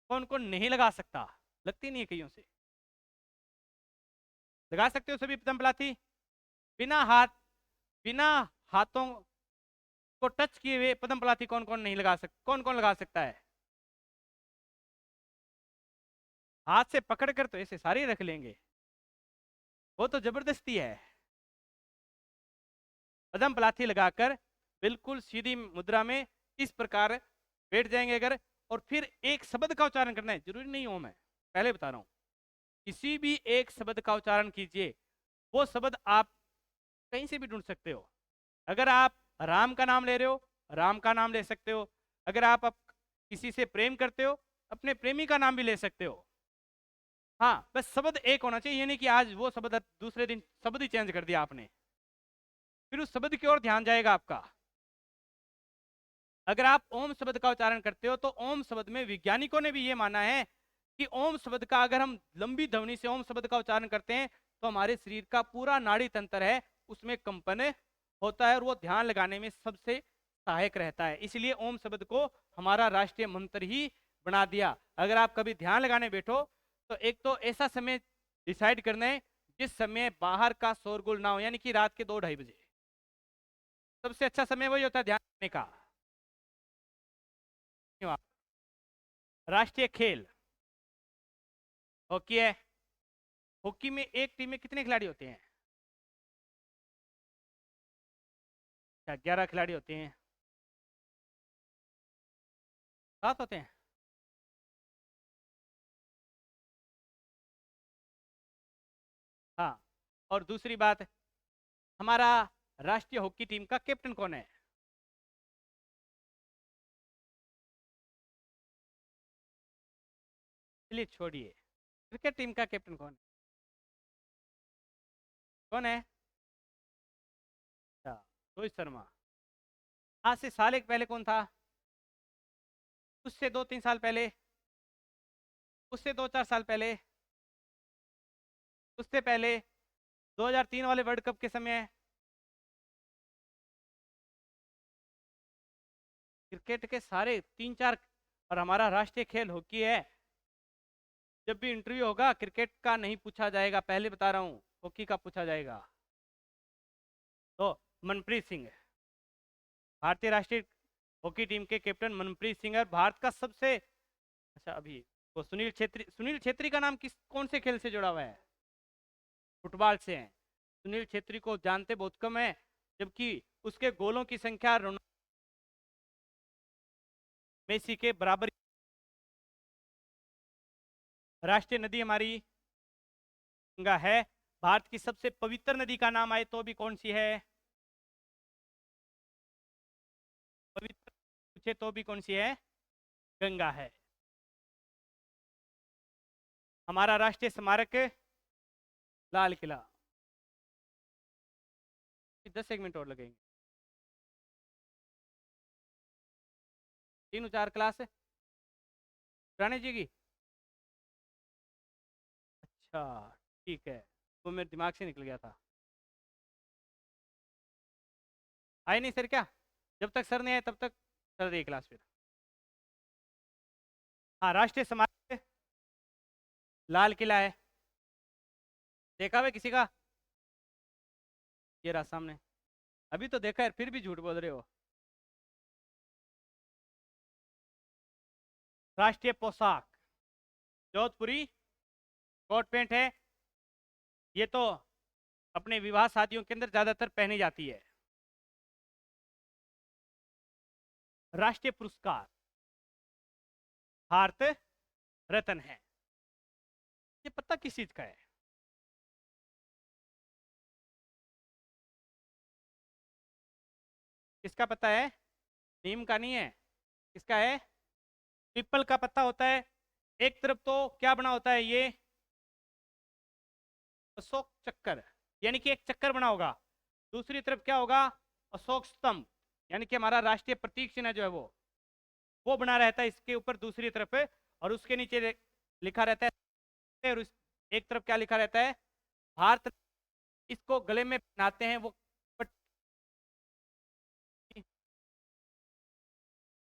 कौन कौन नहीं लगा सकता, लगती नहीं है कईयों से। लगा सकते हो सभी पद्म पलाथी, बिना हाथ, बिना हाथों, को टच किए हुए पद्म पलाथी कौन कौन नहीं लगा सकता, कौन कौन लगा सकता है? हाथ से पकड़कर तो ऐसे सारे रख लेंगे, वो तो जबरदस्ती है। पद्म पलाथी लगाकर बिल्कुल सीधी मुद्रा में इस प्रकार बैठ जाएंगे अगर, और फिर एक शब्द का उच्चारण करना है, जरूरी नहीं ओम है, पहले बता रहा हूं। किसी भी एक शब्द का उच्चारण कीजिए, वो शब्द आप कहीं से भी ढूंढ सकते हो। अगर आप राम का नाम ले रहे हो, राम का नाम ले सकते हो। अगर आप किसी से प्रेम करते हो, अपने प्रेमी का नाम भी ले सकते हो। हाँ, बस शब्द एक होना चाहिए, ये नहीं कि आज वो शब्द दूसरे दिन शब्द ही चेंज कर दिया आपने, फिर उस शब्द की ओर ध्यान जाएगा आपका। अगर आप ओम शब्द का उच्चारण करते हो तो ओम शब्द में वैज्ञानिकों ने भी ये माना है कि ओम शब्द का अगर हम लंबी ध्वनि से ओम शब्द का उच्चारण करते हैं तो हमारे शरीर का पूरा नाड़ी तंत्र है उसमें कंपन होता है और वो ध्यान लगाने में सबसे सहायक रहता है। इसलिए ओम शब्द को हमारा राष्ट्रीय मंत्र ही बना दिया। अगर आप कभी ध्यान लगाने बैठो तो एक तो ऐसा समय डिसाइड करना है जिस समय बाहर का शोरगुल ना हो, यानी कि रात के 2-2:30 बजे सबसे अच्छा समय वही होता है ध्यान करने का। राष्ट्रीय खेल हॉकी है। हॉकी में एक टीम में कितने खिलाड़ी होते हैं? 11 खिलाड़ी होते हैं, 7 होते हैं। हाँ, और दूसरी बात, हमारा राष्ट्रीय हॉकी टीम का कैप्टन कौन है? चलिए छोड़िए, क्रिकेट टीम का कैप्टन कौन है? कौन है? अच्छा, रोहित शर्मा। आज से साल एक पहले कौन था? उससे 2-3 साल पहले, उससे 2-4 साल पहले, उससे पहले 2003 वाले वर्ल्ड कप के समय क्रिकेट के सारे 3-4, और हमारा राष्ट्रीय खेल हॉकी है। जब भी इंटरव्यू होगा क्रिकेट का नहीं पूछा जाएगा, पहले बता रहा हूँ, हॉकी का पूछा जाएगा। तो मनप्रीत सिंह, भारतीय राष्ट्रीय हॉकी टीम के कैप्टन मनप्रीत सिंह, और भारत का सबसे अच्छा अभी वो सुनील छेत्री। सुनील छेत्री का नाम किस कौन से खेल से जुड़ा हुआ है? फुटबॉल से है। सुनील छेत्री को जानते बहुत कम है, जबकि उसके गोलों की संख्या रोनाल्डो मेसी के बराबर। राष्ट्रीय नदी हमारी गंगा है। भारत की सबसे पवित्र नदी का नाम आए तो भी कौन सी है? पवित्र पूछे तो भी कौन सी है? गंगा है। हमारा राष्ट्रीय स्मारक लाल किला। 10 मिनट और लगेंगे। 3-4 क्लास राणे जी की। अच्छा, ठीक है, वो मेरे दिमाग से निकल गया था। आए नहीं सर क्या? जब तक सर नहीं आए तब तक सर रही क्लास फिर। हाँ, राष्ट्रीय स्मारक लाल किला है। देखा हुआ किसी का? ये रहा सामने। अभी तो देखा है, फिर भी झूठ बोल रहे हो। राष्ट्रीय पोशाक जोधपुरी कोट पैंट है। ये तो अपने विवाह शादियों के अंदर ज्यादातर पहनी जाती है। राष्ट्रीय पुरस्कार भारत रत्न है। ये पता किस चीज का है? किसका पता है? नीम का नहीं है। किसका है? पीपल का पत्ता होता है। एक तरफ तो क्या बना होता है ये? अशोक चक्कर, यानी कि एक चक्कर बना होगा। दूसरी तरफ क्या होगा? अशोक स्तंभ, यानी कि हमारा राष्ट्रीय प्रतीक चिन्ह जो है वो बना रहता है इसके ऊपर दूसरी तरफ है, और उसके नीचे लिखा रहता है, और एक तरफ क्या लिखा रहता है? भारत। इसको गले में पहनाते हैं वो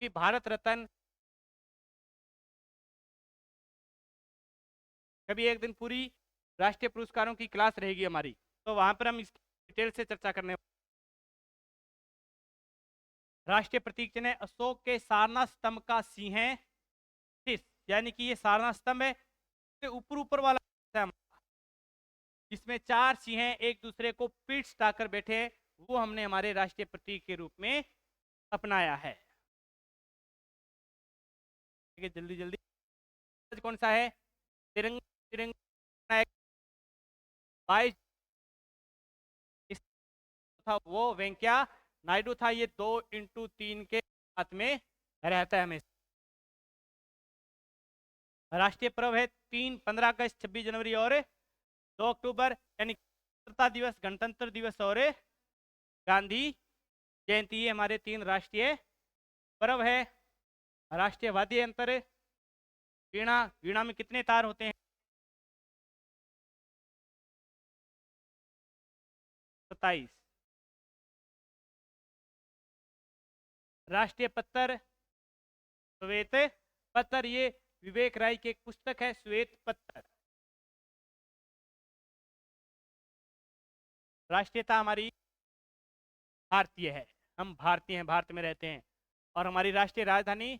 कि भारत रत्न। कभी एक दिन पूरी राष्ट्रीय पुरस्कारों की क्लास रहेगी हमारी, तो वहां पर हम इस डिटेल से चर्चा करने। राष्ट्रीय प्रतीक चिन्ह है अशोक के सारनाथ स्तंभ का सिंह है, यानी कि ये सारनाथ स्तंभ है, ऊपर ऊपर वाला जिसमें 4 सिंह एक दूसरे को पीठ सटाकर बैठे हैं, वो हमने हमारे राष्ट्रीय प्रतीक के रूप में अपनाया है। जल्दी जल्दी, कौन सा है? तिरंगा। तिरंगा 22 था वो वेंकैया नायडू था, ये 2x3 के हाथ में रहता है हमेशा। राष्ट्रीय पर्व है 3, 15 अगस्त, 26 जनवरी और 2 अक्टूबर, यानी स्वतंत्रता दिवस, गणतंत्र दिवस और गांधी जयंती। ये हमारे 3 राष्ट्रीय पर्व है। राष्ट्रीय वाद्य यंत्र वीणा। वीणा में कितने तार होते हैं? 27। राष्ट्रीय पत्र श्वेत पत्र, ये विवेक राय की एक पुस्तक है श्वेत पत्र। राष्ट्रीयता हमारी भारतीय है, हम भारतीय हैं, भारत में रहते हैं। और हमारी राष्ट्रीय राजधानी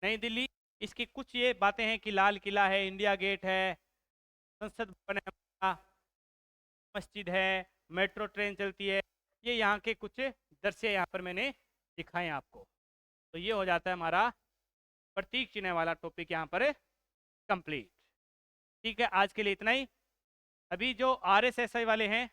नई दिल्ली। इसकी कुछ ये बातें हैं कि लाल किला है, इंडिया गेट है, संसद भवन है, मस्जिद है, मेट्रो ट्रेन चलती है। ये यहाँ के कुछ दृश्य यहाँ पर मैंने दिखाए आपको। तो ये हो जाता है हमारा प्रतीक चिन्ह वाला टॉपिक यहाँ पर कंप्लीट। ठीक है, आज के लिए इतना ही। अभी जो RSSI वाले हैं